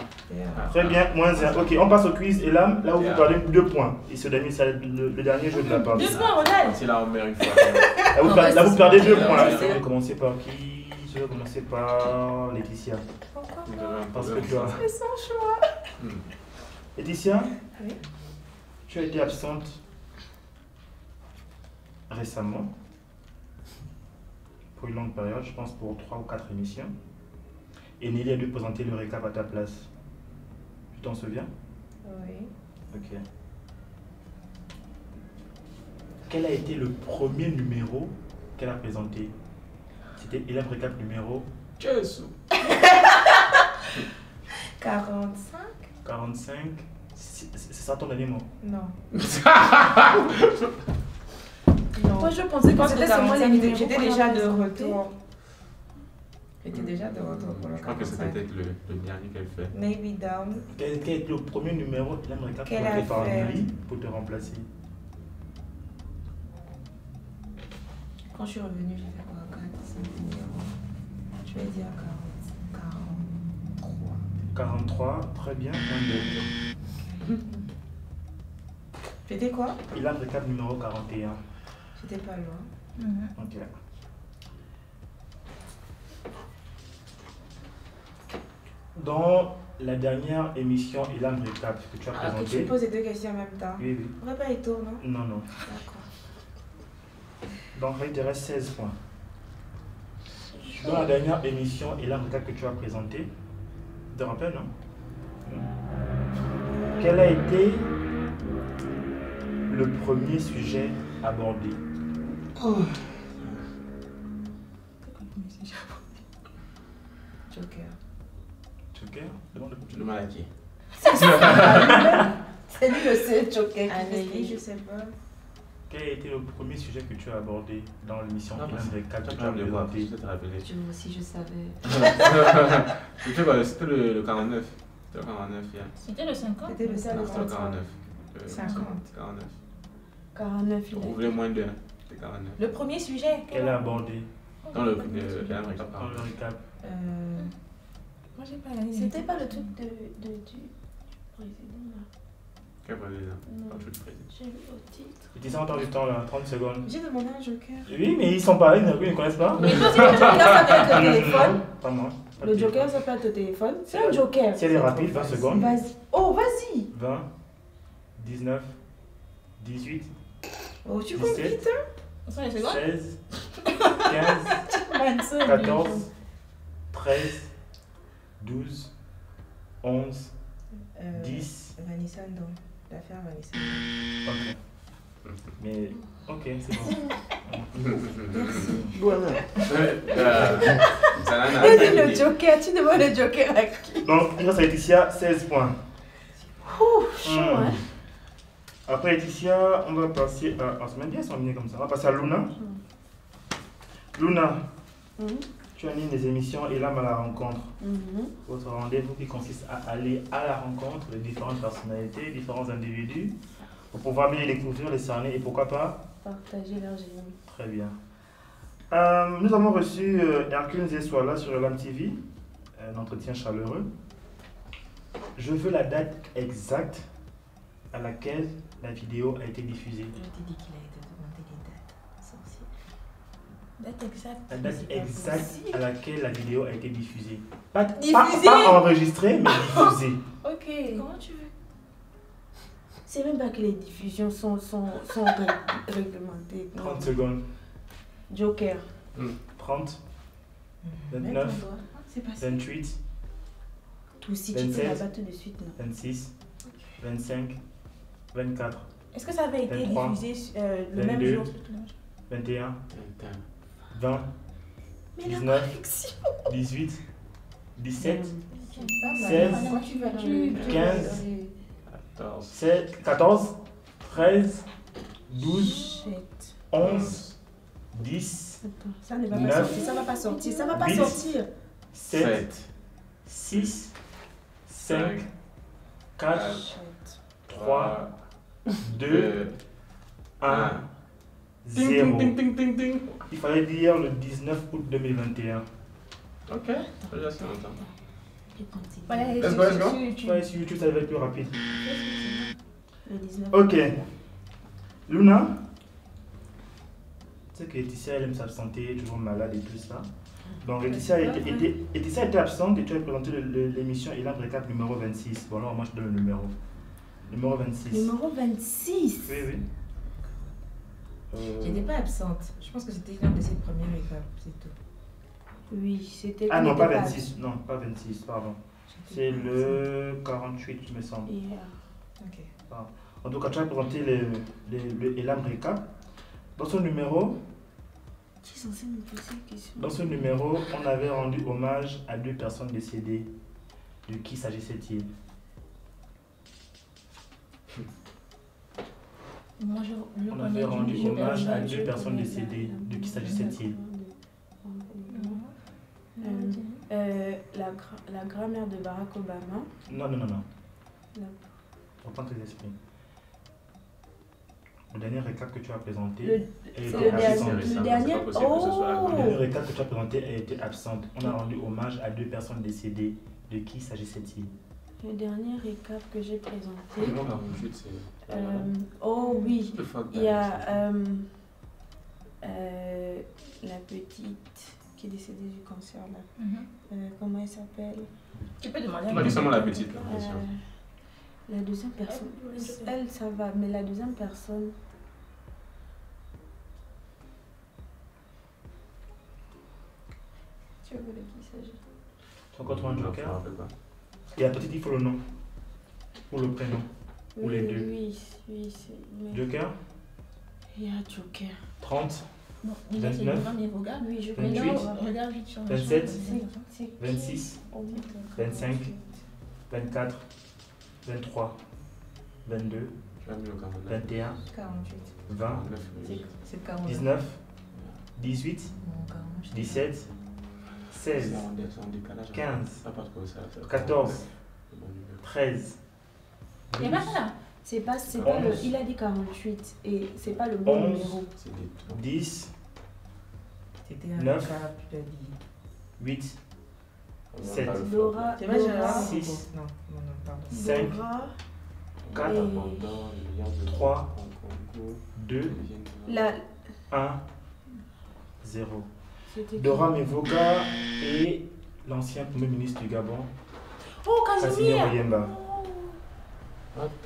Ah. Très bien, moins 1. Ok, on passe au quiz et là où vous perdez 2 points. Et ce dernier, c'est le dernier jeu de la part. 2 points, Ronald. C'est là, on meurt une fois. Là, vous perdez 2 points. Je vais commencer par qui? Je vais commencer par Laetitia. Parce que tu as. C'est son choix. Laetitia, Oui. tu as été absente récemment. Pour une longue période, je pense pour 3 ou 4 émissions. Et Nelly a dû présenter le récap à ta place. Tu t'en souviens? Oui. Ok. Quel a été le premier numéro qu'elle a présenté? C'était Hélène Récap numéro Jésus. 45. 45. C'est ça ton dernier mot? Non. Non. Moi, je pensais que c'était seulement les numéros. J'étais qu'on déjà a de présentés. retour. J'étais déjà de retour pour le Je crois que c'est 45. peut-être le dernier qu'elle fait. Maybe down. Quel a été le premier numéro Hélène Récap Qu'elle présenté a par fait. Nelly pour te remplacer? Quand je suis revenue, j'ai fait quoi? 4, 5 numéros. Je vais dire 43. 43, très bien. C'était quoi? Hélène Récap numéro 41. J'étais pas loin. Ok. Dans la dernière émission Hélène Récap que tu as Ah, que tu présentée. poses les deux questions en même temps. Oui, oui. On va pas les tours, non? Non, non. D'accord. Donc, il te reste 16 points. Dans la dernière émission Hélène Récap que tu as présentée, tu te rappelles, non? Quel a été le premier sujet abordé? Joker. Joker? Demande le Tu demandes à qui? C'est lui le seul Joker. Amélie, je sais pas. Quel a été le premier sujet que tu as abordé dans l'émission Non, Hélène Récap que Tu tu vas as me le voir, présentée? je vais te rappeler. Moi aussi, je savais. C'était le 49. C'était le 49, yeah. C'était le 50. C'était le seul. Non, c'était le 49. 50. 49. 49, il Vous a voulez moins de 1. C'était 49. Le premier sujet. Qu'elle a abordé Dans le Hélène Récap dans le 49. récap? Moi, j'ai pas la C'était pas le truc du président là. Quel président? J'ai vu au titre. Laetitia, on du temps là, 30 secondes. J'ai demandé un joker. Oui, mais ils sont pareils, ils ne connaissent pas. Mais toi aussi, tu regardes ça avec le téléphone. Pas moi. Le joker, ça peut être au téléphone. C'est un joker. Si elle est rapide, 20 secondes. Vas-y. Oh, vas-y. 20, 19, 18, Oh, tu comptes 17, vite, hein? 16, 15, 14, 13, 12, 11, 10. Vanessa, non. L'affaire Vanessa. Ok. Mais, ok, c'est bon. Voilà. Ça n'a Vas-y, le joker. Tu demandes le joker à qui? Donc, il reste à Laetitia, 16 points. Ouh, chaud, hein? Après Laetitia, on va passer à. On se met bien s'emmener comme ça. On va passer à Luna. Luna, tu animes des émissions et l'âme à la rencontre. Votre rendez-vous qui consiste à aller à la rencontre de différentes personnalités, différents individus, pour pouvoir mieux les découvrir, les cerner et pourquoi pas partager leur génie. Très bien. Nous avons reçu Hercule Zeswala sur Elam TV, un entretien chaleureux. Je veux la date exacte à laquelle la vidéo a été diffusée. Je t'ai dit qu'il a été demandé des dates. Sorcier. Date exacte. La date exacte à laquelle la vidéo a été diffusée. Pas Diffusée? pas enregistrée, mais diffusée. Ok. Comment tu veux? C'est même pas que les diffusions sont réglementées. 30 secondes. Joker. 30, 29, C'est passé. 28, Tout si tu te la bats tout de suite. Non. 26, 25, 24, Est-ce que ça avait été 23, diffusé le 22, même jour? 21, 20, 19, 18, 17, 16, 15, 14, 13, 12, 11, 10, Ça ne va pas 9, sortir. Ça va pas sortir. Ça va pas 8, sortir. 7, 6, 5, 4, 3, 2, 1, 0. Il fallait dire le 19 août 2021. Ok, déjà c'est longtemps. Voilà, Let's go, let's go. Ouais, sur YouTube, ça va être plus rapide. Le 19. Ok. Luna, tu sais que Laetitia, elle aime s'absenter, toujours malade et tout ça. Donc Laetitia était absente et tu as présenté l'émission Elam Récap numéro 26. Bon, alors moi je te donne le numéro. Numéro 26. Numéro 26. Oui, oui. J'étais pas absente. Je pense que c'était l'un de ses premiers récaps, c'est tout. Oui, c'était. Ah non, pas 26. Non, pas 26, pardon. C'est le 48, il me semble. Yeah. Ok. Ah. En tout cas, tu as présenté le Elam Récap. Dans ce numéro, Tu es censé me poser une question. Dans ce numéro, on avait rendu hommage à 2 personnes décédées. De qui s'agissait-il? Moi, On avait rendu hommage à 2 personnes décédées. De qui s'agissait-il? La grand-mère de Barack Obama. Non, non, non, non. Non. Reprends tes esprits. Le dernier récap que tu as présenté C'est le dernier. Oh! Le dernier récap que tu as présenté a été absente. On a rendu hommage à 2 personnes décédées. De qui s'agissait-il? Le dernier récap que j'ai présenté. Oh oui, il y a la petite qui est décédée du cancer là. Comment elle s'appelle? Tu peux demander. Tu m'as dit seulement la petite là. La deuxième personne. Elle, ça va, mais la deuxième personne. Tu veux de qui il s'agit? Tu as encore trouvé un joker? Et la petite, il faut le nom. Ou le prénom. Ou les deux. Oui. Joker? Il y a Joker. 30, Non, 29, oui, je 28, regarde vite sur 27, 26, 25, 24, 23, 22, 21, 20, 19, 18, 17, 16, 15, 14, 13, Il n'y a pas ça. C'est pas le, il a dit 48 et c'est pas le bon numéro. 10, C'était un 9, récap, tu as dit. 8, 7, Laura, 6, Non, pardon. 5, 4, 3, 2, 1, 0. Dora Mevoga et l'ancien premier ministre du Gabon. Oh, Casimir!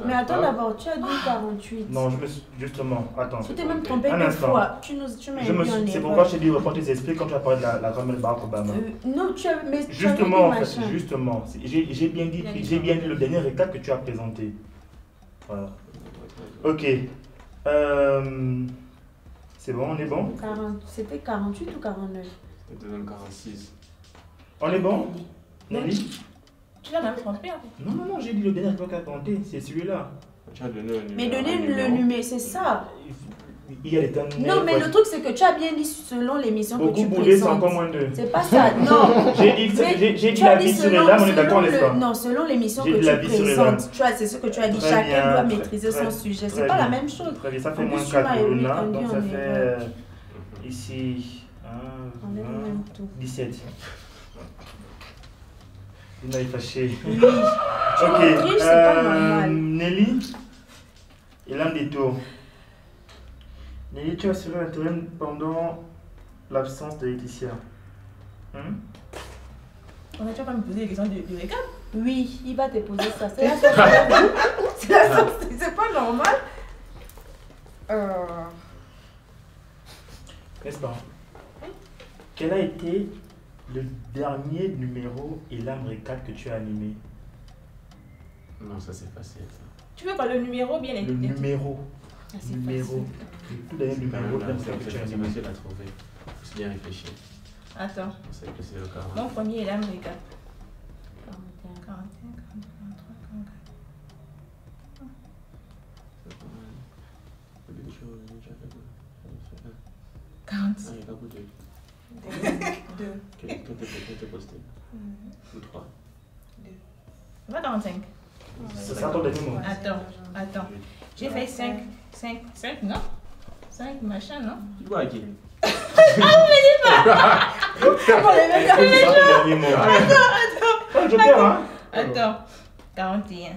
Mais attends d'abord, tu as dit 48. Non, je me suis... Justement, attends. Tu t'es même trompé un deux instant. fois. Tu m'as dit en erreur. C'est pourquoi je t'ai dit reprends tes esprits quand tu as parlé de la grand-mère de Barack Obama. Non, tu as... Mais justement, en fait, justement. J'ai bien dit le dernier récap que tu as présenté. Voilà. Ok. C'est bon, on est bon? C'était 48 ou 49? C'était même 46. On est bon? Nelly? Tu l'as même trompé en fait. Non, j'ai dit le dernier récap que tu as présenté, c'est celui-là. Tu as donné un numéro. Mais donner le numéro, c'est ça. Il y a des temps. Non, mais le truc, c'est que tu as bien dit selon l'émission que tu présentes. présentes. C'est encore moins de. C'est pas ça, non. J'ai dit la vie sur les lames, on est d'accord, n'est-ce pas? Non, selon l'émission que tu présentes. Tu vois, c'est ce que tu as dit. Chacun doit maîtriser son sujet. C'est pas la même chose. Très bien, ça fait moins 4 pour le là. Donc ça fait ici 17. Il m'a fâché. Ok. Nelly, il a un détour. Nelly, tu as assuré l'intérim pendant l'absence de Laetitia. On a toujours pas me poser des questions de récap? Oui, il va te poser ça. C'est pas normal. N'est-ce pas? Quel a été le dernier numéro et l'âme récap que tu as animé? Non, ça c'est facile. Ça. Tu veux pas le numéro bien? Le numéro. Numéro. Le tout dernier numéro, c'est facile à trouver. Il faut bien réfléchir. Attends. C'est que c'est le 40. Mon premier est l'âme récap. 41, 41, 43, 44. 46. Quel t'es posté? Ou 3? 2. 45. C'est ça ton dernier mot. Attends. J'ai fait 5, non? 5 machin, non? Tu dois à qui? Ah, mais dis pas! C'est ça ton dernier mot. Attends. 41,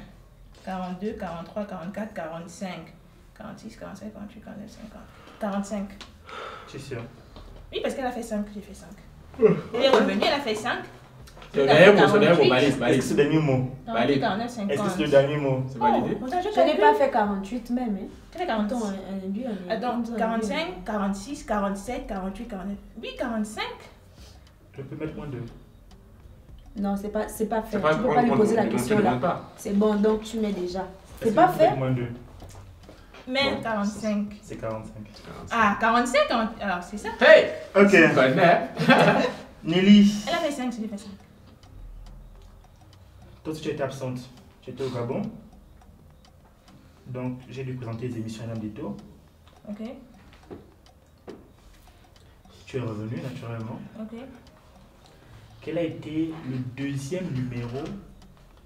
42, 43, 44, 45, 46, 47, 48, 49, 50. 45. Tu es sûr? Oui, parce qu'elle a fait 5, j'ai fait 5. Elle est revenue, elle a fait 5. C'est le dernier mot, balise. Est-ce que c'est le dernier mot? 48, 49, 50. Est-ce que c'est le dernier mot? C'est validé? Je n'ai pas fait 48 même. Tu fais 48. Attends, 45, 46, 47, 48, 49. Oui, 45. Je peux mettre moins 2. Non, c'est pas fait. Tu ne peux pas lui poser la question là. C'est bon, donc tu mets déjà. C'est pas fait. Moins 2. Mais 45. C'est 45. Ah, 45, alors c'est ça. Hey! Ok. Nelly. Elle a fait 5, j'ai fait 5. Toi, tu étais absente. Tu étais au Gabon. Donc, j'ai dû présenter les émissions à l'âme des tours. Ok. Tu es revenu naturellement. Ok. Quel a été le deuxième numéro,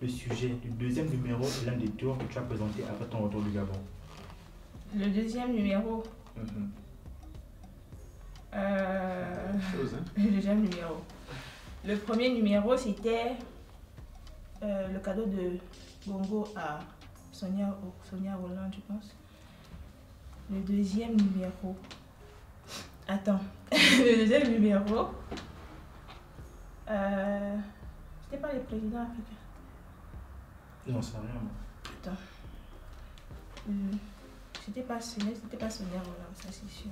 le sujet du deuxième numéro de l'âme des tours que tu as présenté après ton retour du Gabon? Le deuxième numéro. Le deuxième numéro. Le premier numéro, c'était le cadeau de Bongo à Sonia Roland, je pense. Le deuxième numéro. Attends. Le deuxième numéro. C'était pas les présidents africains. Non, c'est rien. Attends. C'était pas Sonia Roland, ça c'est sûr.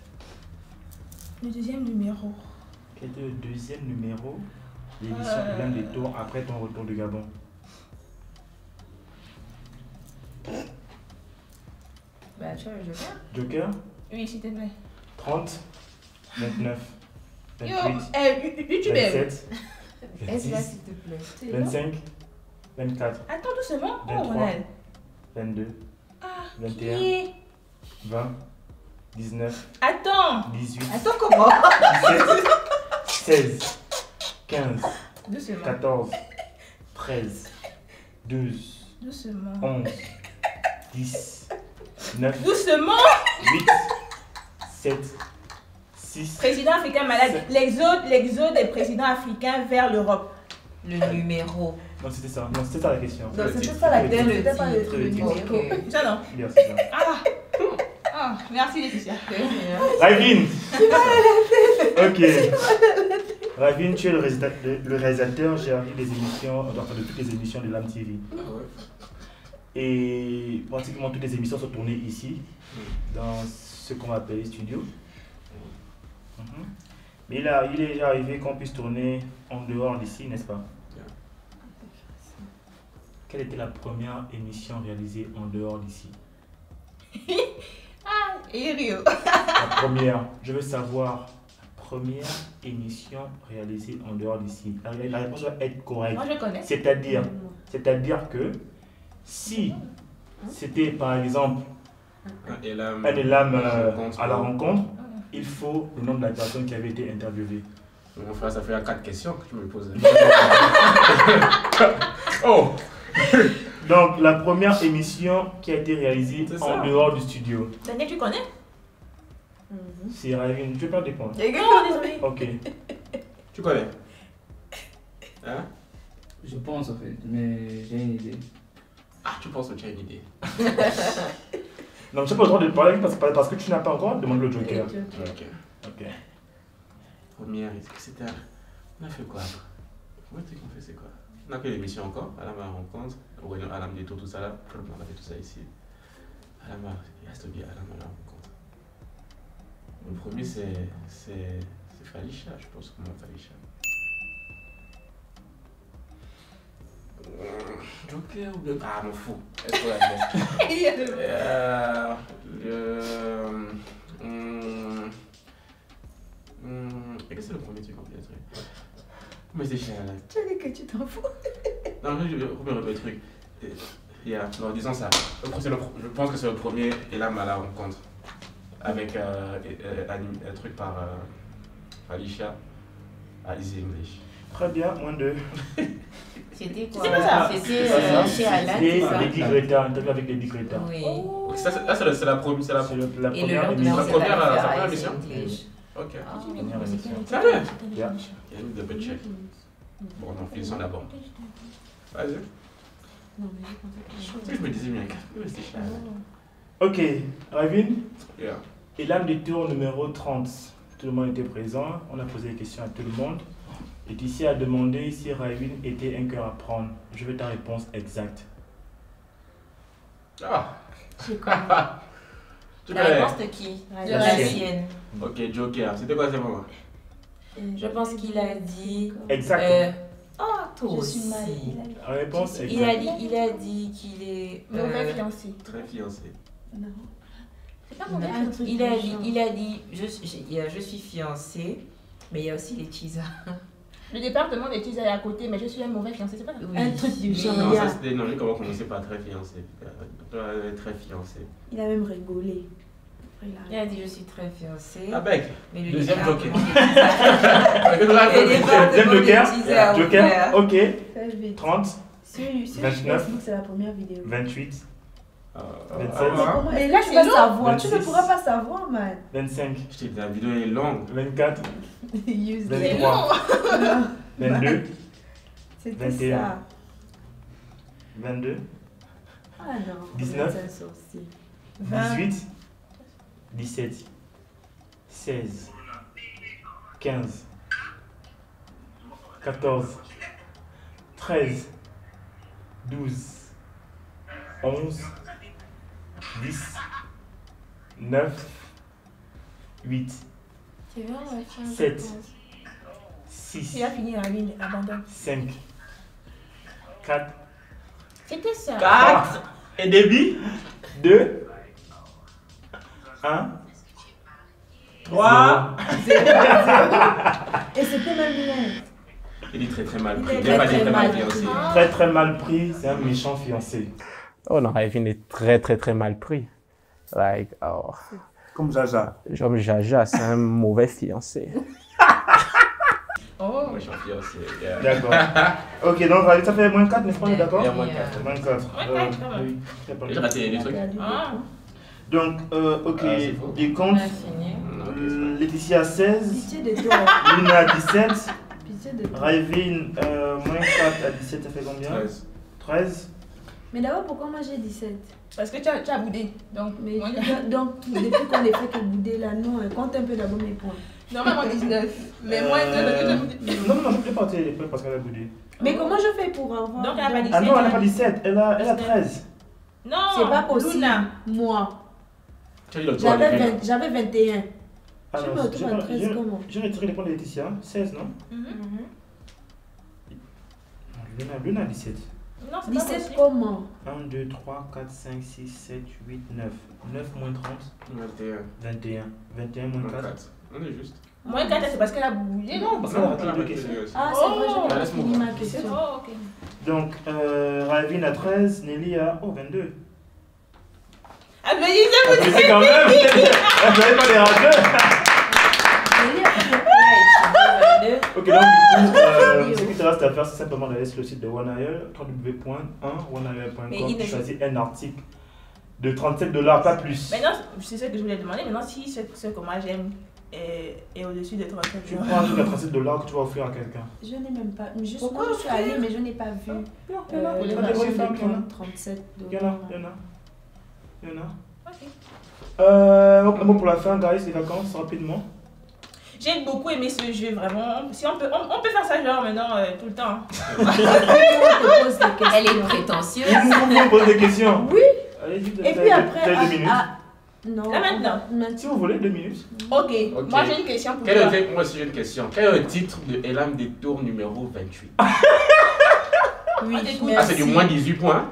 Le deuxième numéro. Quel était le deuxième numéro de l'émission de l'âme des tours après ton retour du Gabon? Bah, tu as le Joker. Joker? Oui, s'il te plaît. 30, 29, 28, 27, 26, 25, 24. Attends doucement. 23, 22, 21, 20, 19. Attends. 18. Attends comment? 17, 16, 15, doucement. 14, 13, 12, doucement. 11, 10, 9, doucement. 8, 7, 6. Président africain malade. L'exode des présidents africains vers l'Europe. Le numéro. Non, c'était ça. Non, c'était ça la question. Non, c'était ça la question. C'était pas le titre. numéro. Ça non. Bien, c'est ça. Ah, merci Laetitia. Ravine. Ok. Ravine, tu es le réalisateur général des émissions, enfin de toutes les émissions de l'âme TV. Ah ouais. Et pratiquement toutes les émissions sont tournées ici, dans ce qu'on va appeler studio. Mais là, il est déjà arrivé qu'on puisse tourner en dehors d'ici, n'est-ce pas? Quelle était la première émission réalisée en dehors d'ici? Ah, et Rio. La première, je veux savoir la première émission réalisée en dehors d'ici. La réponse doit être correcte. Moi je connais. C'est-à-dire que si c'était par exemple un élam à la rencontre, il faut le nom de la personne qui avait été interviewée. Mon frère, ça fait 4 questions que tu me poses. Oh. Donc, la première émission qui a été réalisée en dehors du studio. Daniel, tu connais? C'est Ravine. Tu peux pas répondre. Non, désolé. Ok. Tu connais? Hein? Je pense en fait, mais j'ai une idée. Ah, tu penses que tu as une idée? Non, tu n'as pas le droit de parler parce que tu n'as pas encore demandé le joker. Ok. Première, est-ce que c'était... On a fait quoi après? Comment est-ce qu'on fait, c'est quoi? On a fait l'émission encore, Alam à la rencontre, Alam des tout ça là, on a fait tout ça ici. Alam il reste bien Alam à la rencontre. Le premier c'est Falisha, je pense, comment Falisha. Joker ou bien... Ah, m'en fous. Est-ce que c'est le premier truc en fait? Mais c'est cher là. Tu as dit que tu t'en fous. Non, je vais remettre le truc. Non, disons ça. Je pense que c'est le premier Elam à la rencontre. Avec un truc par Alicia à Easy English. Très bien, moins 2. C'était quoi? C'était chez Alan. C'était Lady Greta, interview avec Lady Greta. Oui. C'est la première émission. Ok. Ça va. Il y a une double check. Bon, on finit ça d'abord. Vas-y. Non, mais j'ai pensé que je me disais, mais c'est cher. Ok, Ravine. Yeah. Et l'âme du tour numéro 30. Tout le monde était présent. On a posé des questions à tout le monde. Et ici a demandé si Ravine était un cœur à prendre. Je veux ta réponse exacte. Ah. C'est quoi? La réponse de qui? De la sienne. Ok, Joker. C'était quoi ce moment? Je pense qu'il a dit... Exactement. Toi aussi. La réponse exacte. Il a dit qu'il est... Mauvais fiancé. Très fiancé. Non. C'est pas mauvais fiancé. Il a dit je suis fiancé, mais il y a aussi les teasers. Le département des teasers est à côté, mais je suis un mauvais fiancé, c'est pas oui. Un truc du genre. Non, ça c'était... Non, comment commencer par très fiancé. Très fiancé. Il a même rigolé. Il a dit je suis très fiancé. Ah bec. Deuxième joker. Deuxième joker. Joker. Ok. 30. Sur 29. Facebook, c'est la première vidéo. 28. 27. Mais là, tu vas savoir. Tu ne pourras pas savoir, man. 25. Je t'ai dit, la vidéo est longue. 24. 23. 22. C'était ça. 22. Ah non. 19. 18. 17. 16. 15. 14. 13. 12. 11. 10, 9, 8, 7, 6, il a fini la ligne, abandonne. 5, 4, c'était ça. 4, et débit, 2, 1, 3, 0. Et c'était même bien. Il est très mal pris. Très mal pris, c'est un méchant fiancé. Oh non, Ravine est très mal pris. Like, oh. Comme Jaja. Comme Jaja, c'est un mauvais fiancé. Oh. Moi, je suis un fiancé. Yeah. D'accord. Ok, donc ça fait moins 4, n'est-ce pas? D'accord? Il y a moins 4. Moins 4. Oui. J'ai raté les trucs. Donc, ok, des comptes. Laetitia 16. Lina 17. 17 de Raivin, moins 4 à 17, ça fait combien? 13. 13. Mais d'abord, pourquoi moi j'ai 17? Parce que tu as boudé. Donc, Mais donc depuis qu'on est fait que bouder là, non, compte un peu d'abord mes points. normalement 19. Mais moins 2 parce que tu as boudé. Non, je peux partir les points parce qu'elle a boudé. Mais comment je fais pour avoir. Donc, elle a pas 17. Ah non, elle n'a pas 17, elle a 13. Non, c'est pas possible. Luna. Moi, Tu as dit le tour avec elle. j'avais 21. Je Alors, me retrouve à 13 comment? j'ai retiré les points de Laetitia, 16, non? Luna a 17. Non, c'est 17 pas possible. comment? 1, 2, 3, 4, 5, 6, 7, 8, 9. 9 moins 30. 21. 21 moins 4. On est juste. Moins 4, c'est parce qu'elle a bougé, non? Parce qu'elle a raté les deux questions. Ah, c'est vrai, je laisse-moi fini ma voir. question. Oh, ok. Donc, Ravine a 13, Nelly a 22. Applaudissez-vous. C'est quand même, vous n'avez pas des rageux. Ok, donc du coup, ce qui te reste à faire, c'est simplement d'aller sur le site de OneIL, www.1oneil.com, tu choisis un article de $37, pas plus. Maintenant, c'est ce que je voulais demander. Maintenant, si ce que moi j'aime est au-dessus de 37 Tu prends un truc à $37 que tu vas offrir à quelqu'un. Je n'ai même pas. Juste Pourquoi moi, je suis allée, mais je n'ai pas vu. Il y en a. Le Il y en a. machin Il y en a. de points, 37 Il y en a. Il y en a. Ok. Un mot pour la fin, guys, les vacances, rapidement. J'ai beaucoup aimé ce jeu, vraiment. Si on peut faire ça genre maintenant tout le temps. Elle est prétentieuse. Vous posez des questions. Oui. Allez-y, Et puis après. 2 minutes. Non. Là maintenant. Si vous voulez, 2 minutes. Ok. Moi j'ai une question pour toi. Moi aussi j'ai une question. Quel est le titre de Elam des tours numéro 28? Oui, ah, c'est du moins 18 points.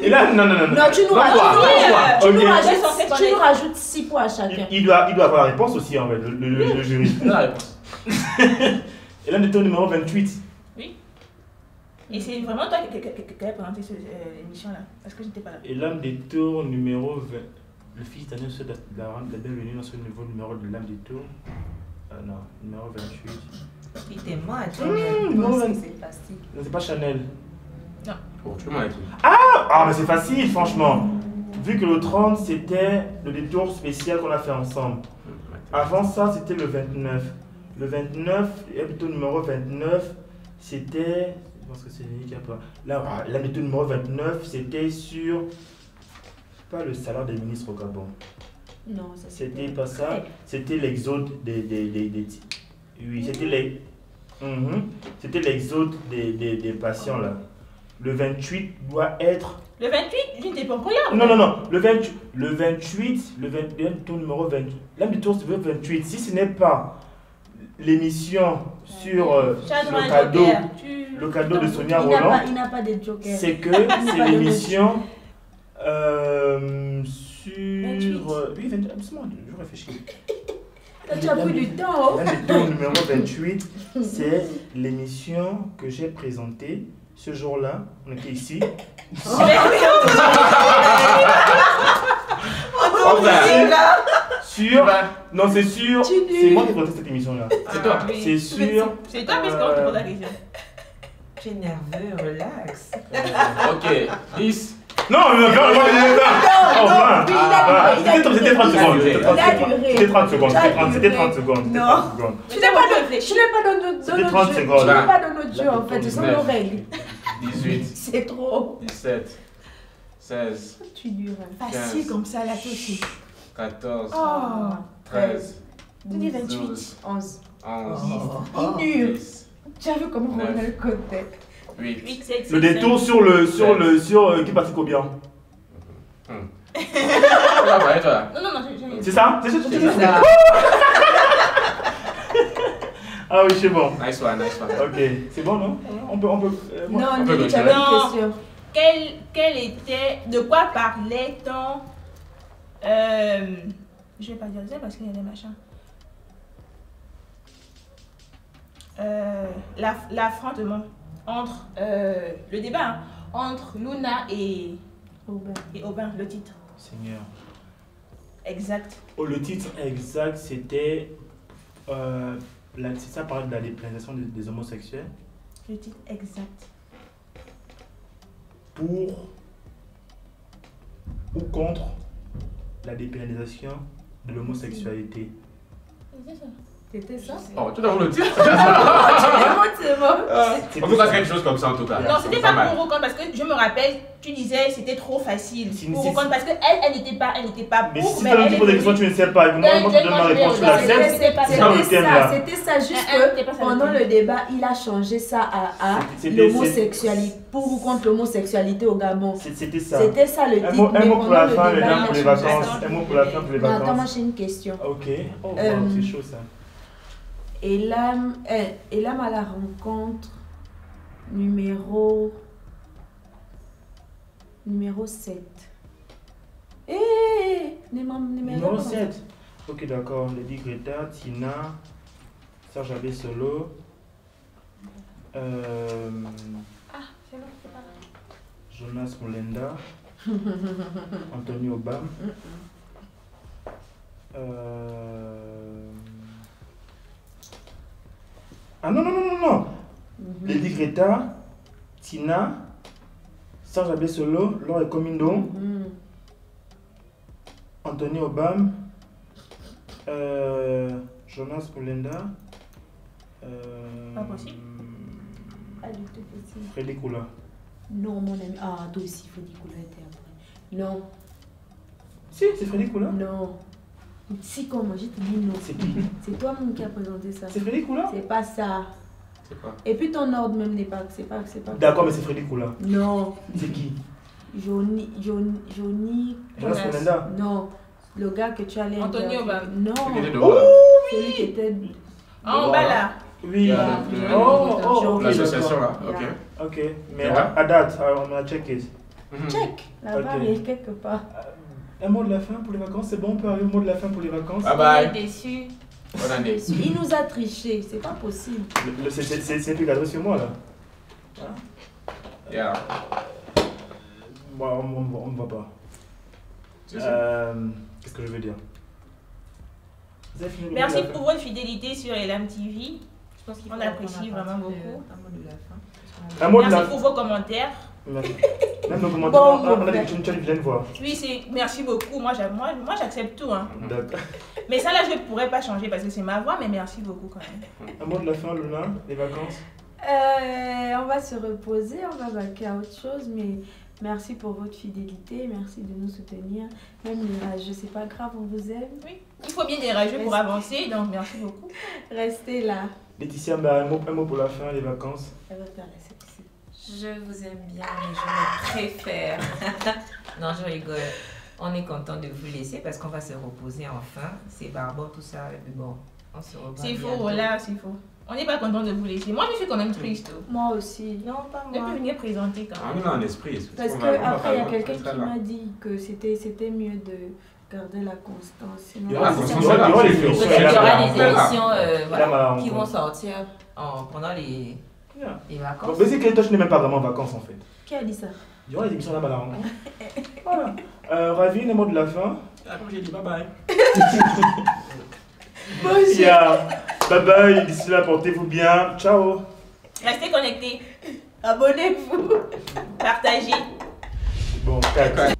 Et là, non. Non, tu nous rajoutes 6 points à chacun. Il doit avoir la réponse aussi, en fait, le jury. La réponse. Et là, le tour numéro 28. Oui. Et c'est vraiment toi qui as présenté l'émission là. Parce que j'étais pas là. Et l'âme des tours numéro 20. Le fils d'Anne souhaite la bienvenue dans ce nouveau numéro de l'âme des tours. Non, numéro 28. Il était mal, c'est facile. Non, c'est pas Chanel. Non. Oh, tu peux m'en écrire. Ah, mais c'est facile, franchement. Vu que le 30, c'était le détour spécial qu'on a fait ensemble. Avant ça, c'était le 29. Le 29, et plutôt numéro 29, c'était. Je pense que c'est Nelly qui a pas. Là, la méthode numéro 29, c'était sur. Pas le salaire des ministres au Gabon. Non, ça c'était pas ça. C'était l'exode des. Oui, c'était les. C'était l'exode des patients là. Le 28 doit être. Le 28, je n'étais pas pour rien. Non. Le 28, le tour numéro 28. L'âme du tour c'est le 28. Si ce n'est pas l'émission sur le cadeau de Sonia Roland, il n'a pas de joker. c'est que c'est l'émission sur. 28. Oui, 28. Je réfléchis. Tu as pris du temps. L'âme du tour numéro 28, c'est l'émission que j'ai présentée. Ce jour-là, on était ici. Non, c'est sûr. C'est moi qui ai présenté cette émission-là. C'est toi. C'est sûr. C'est toi, puisqu'on te pose la question. Tu es nerveux, relax. Ok, 10. Non, c'était 30 secondes. C'était 30 secondes. C'était 30 secondes. Non. Tu n'es pas dans notre jeu. Tu n'es pas dans notre jeu en fait. Ce sont nos règles. 18. C'est trop. 17. 16. Tu dures. Facile comme ça, là, toi aussi. 14. Oh. 13. 28. 11. 11. Dur. Tu as vu comment on a le côté. 8. Le détour sur qui partit combien? Non, c'est ça? C'est ça. Ah oui, c'est bon. Nice one. Ok, c'est bon, non? On peut. Non, tu avais une question. De quoi parlait-on? Je vais pas dire ça parce qu'il y a des machins. L'affrontement entre le débat entre Luna et Aubin, le titre. Seigneur. Exact. Oh, le titre exact, c'était. Ça parlait de la dépénalisation des homosexuels. Le titre exact. Pour ou contre la dépénalisation de l'homosexualité. C'est ça. C'était ça? Oh, tu dois le titre. C'est bon. On peut faire quelque chose comme ça en tout cas. Non, c'était pas pour ou contre parce que je me rappelle, tu disais c'était trop facile. Pour ou contre parce que elle n'était pas Mais pour. si tu me poses des questions, tu ne sais pas. Moi, je te donne ma réponse sur la scène. C'était ça, juste que pendant le débat, il a changé ça à l'homosexualité. Pour ou contre l'homosexualité au Gabon. C'était ça. C'était ça le titre. Un mot pour la fin, mesdames, pour les vacances. Un mot pour la fin, pour les vacances. Attends, moi j'ai une question. Ok. Oh, c'est chaud ça. Elam à la rencontre numéro 7. Numéro 7. Ok, d'accord. Lady Greta, Tina, Serge Abessolo. Jonas Molenda. Anthony Obam. Ah non. Lady Greta, Tina, Serge Abessolo, Laure Comindo, Anthony Obam, Jonas Molenda, pas possible. Pas du tout possible. Freddy Koula. Non, mon ami. Ah, toi aussi, Freddy Koula était après. Non. Si, c'est Freddy Koula. Non. Si, comment je te dis non. C'est qui? C'est toi-même qui a présenté ça. C'est Freddy Koula? C'est pas ça. C'est quoi? Et puis ton ordre même n'est pas. C'est pas. D'accord, mais c'est Freddy Koula. Non. C'est qui? Johnny. Jonas Molenda. Non. Le gars que tu allais. Anthony Obam. Non. Celui qui était. En bas là. Oui. L'association là. Ok. Mais à date, on a checké. Check. Là-bas, il est quelque part. Un mot de la fin pour les vacances, c'est bon, on peut arriver au mot de la fin pour les vacances. Bye bye. Déçu. Bonne année. Il nous a triché, c'est pas possible. C'est plus cadré sur moi là. Yeah. Bon, on ne voit pas. Qu'est-ce que je veux dire? Merci pour votre fidélité sur Elam TV. On apprécie vraiment beaucoup. Un mot de la fin. Merci pour vos commentaires. Même nos commentaires, on a des questions que tu viens de voir. Oui, merci beaucoup. Moi j'accepte tout. Hein. D'accord. Mais ça là, je ne pourrais pas changer parce que c'est ma voix, mais merci beaucoup quand même. Un mot de la fin, Luna, les vacances? On va se reposer, on va vaquer à autre chose, mais merci pour votre fidélité, merci de nous soutenir. Même les rageux, c'est pas grave, on vous aime. Oui, il faut bien des rageux pour avancer, donc merci beaucoup. Restez là. Laetitia, un mot pour la fin, les vacances? Elle va faire la sexy. Je vous aime bien, mais je me préfère. Non, je rigole. On est content de vous laisser parce qu'on va se reposer enfin. C'est barbare tout ça, et puis bon, on se revoit. C'est faux, voilà, c'est faux. On n'est pas content de vous laisser. Moi, je suis quand même triste. Moi aussi. Non, pas Je moi. peux venir présenter quand même. On est en esprit. Parce qu'après, il y a quelqu'un qui m'a dit que c'était mieux de garder la constance. Sinon, Il y aura des émissions qui vont sortir pendant les vacances. Mais c'est que toi, je n'ai même pas vraiment vacances en fait. Qui a dit ça? Il y aura des émissions là-bas à la rencontre. Voilà. Ravi, le mot de la fin. Après, j'ai dit bye bye. Bye bye, d'ici là, portez-vous bien. Ciao. Restez connectés. Abonnez-vous. Partagez. Bon, caca.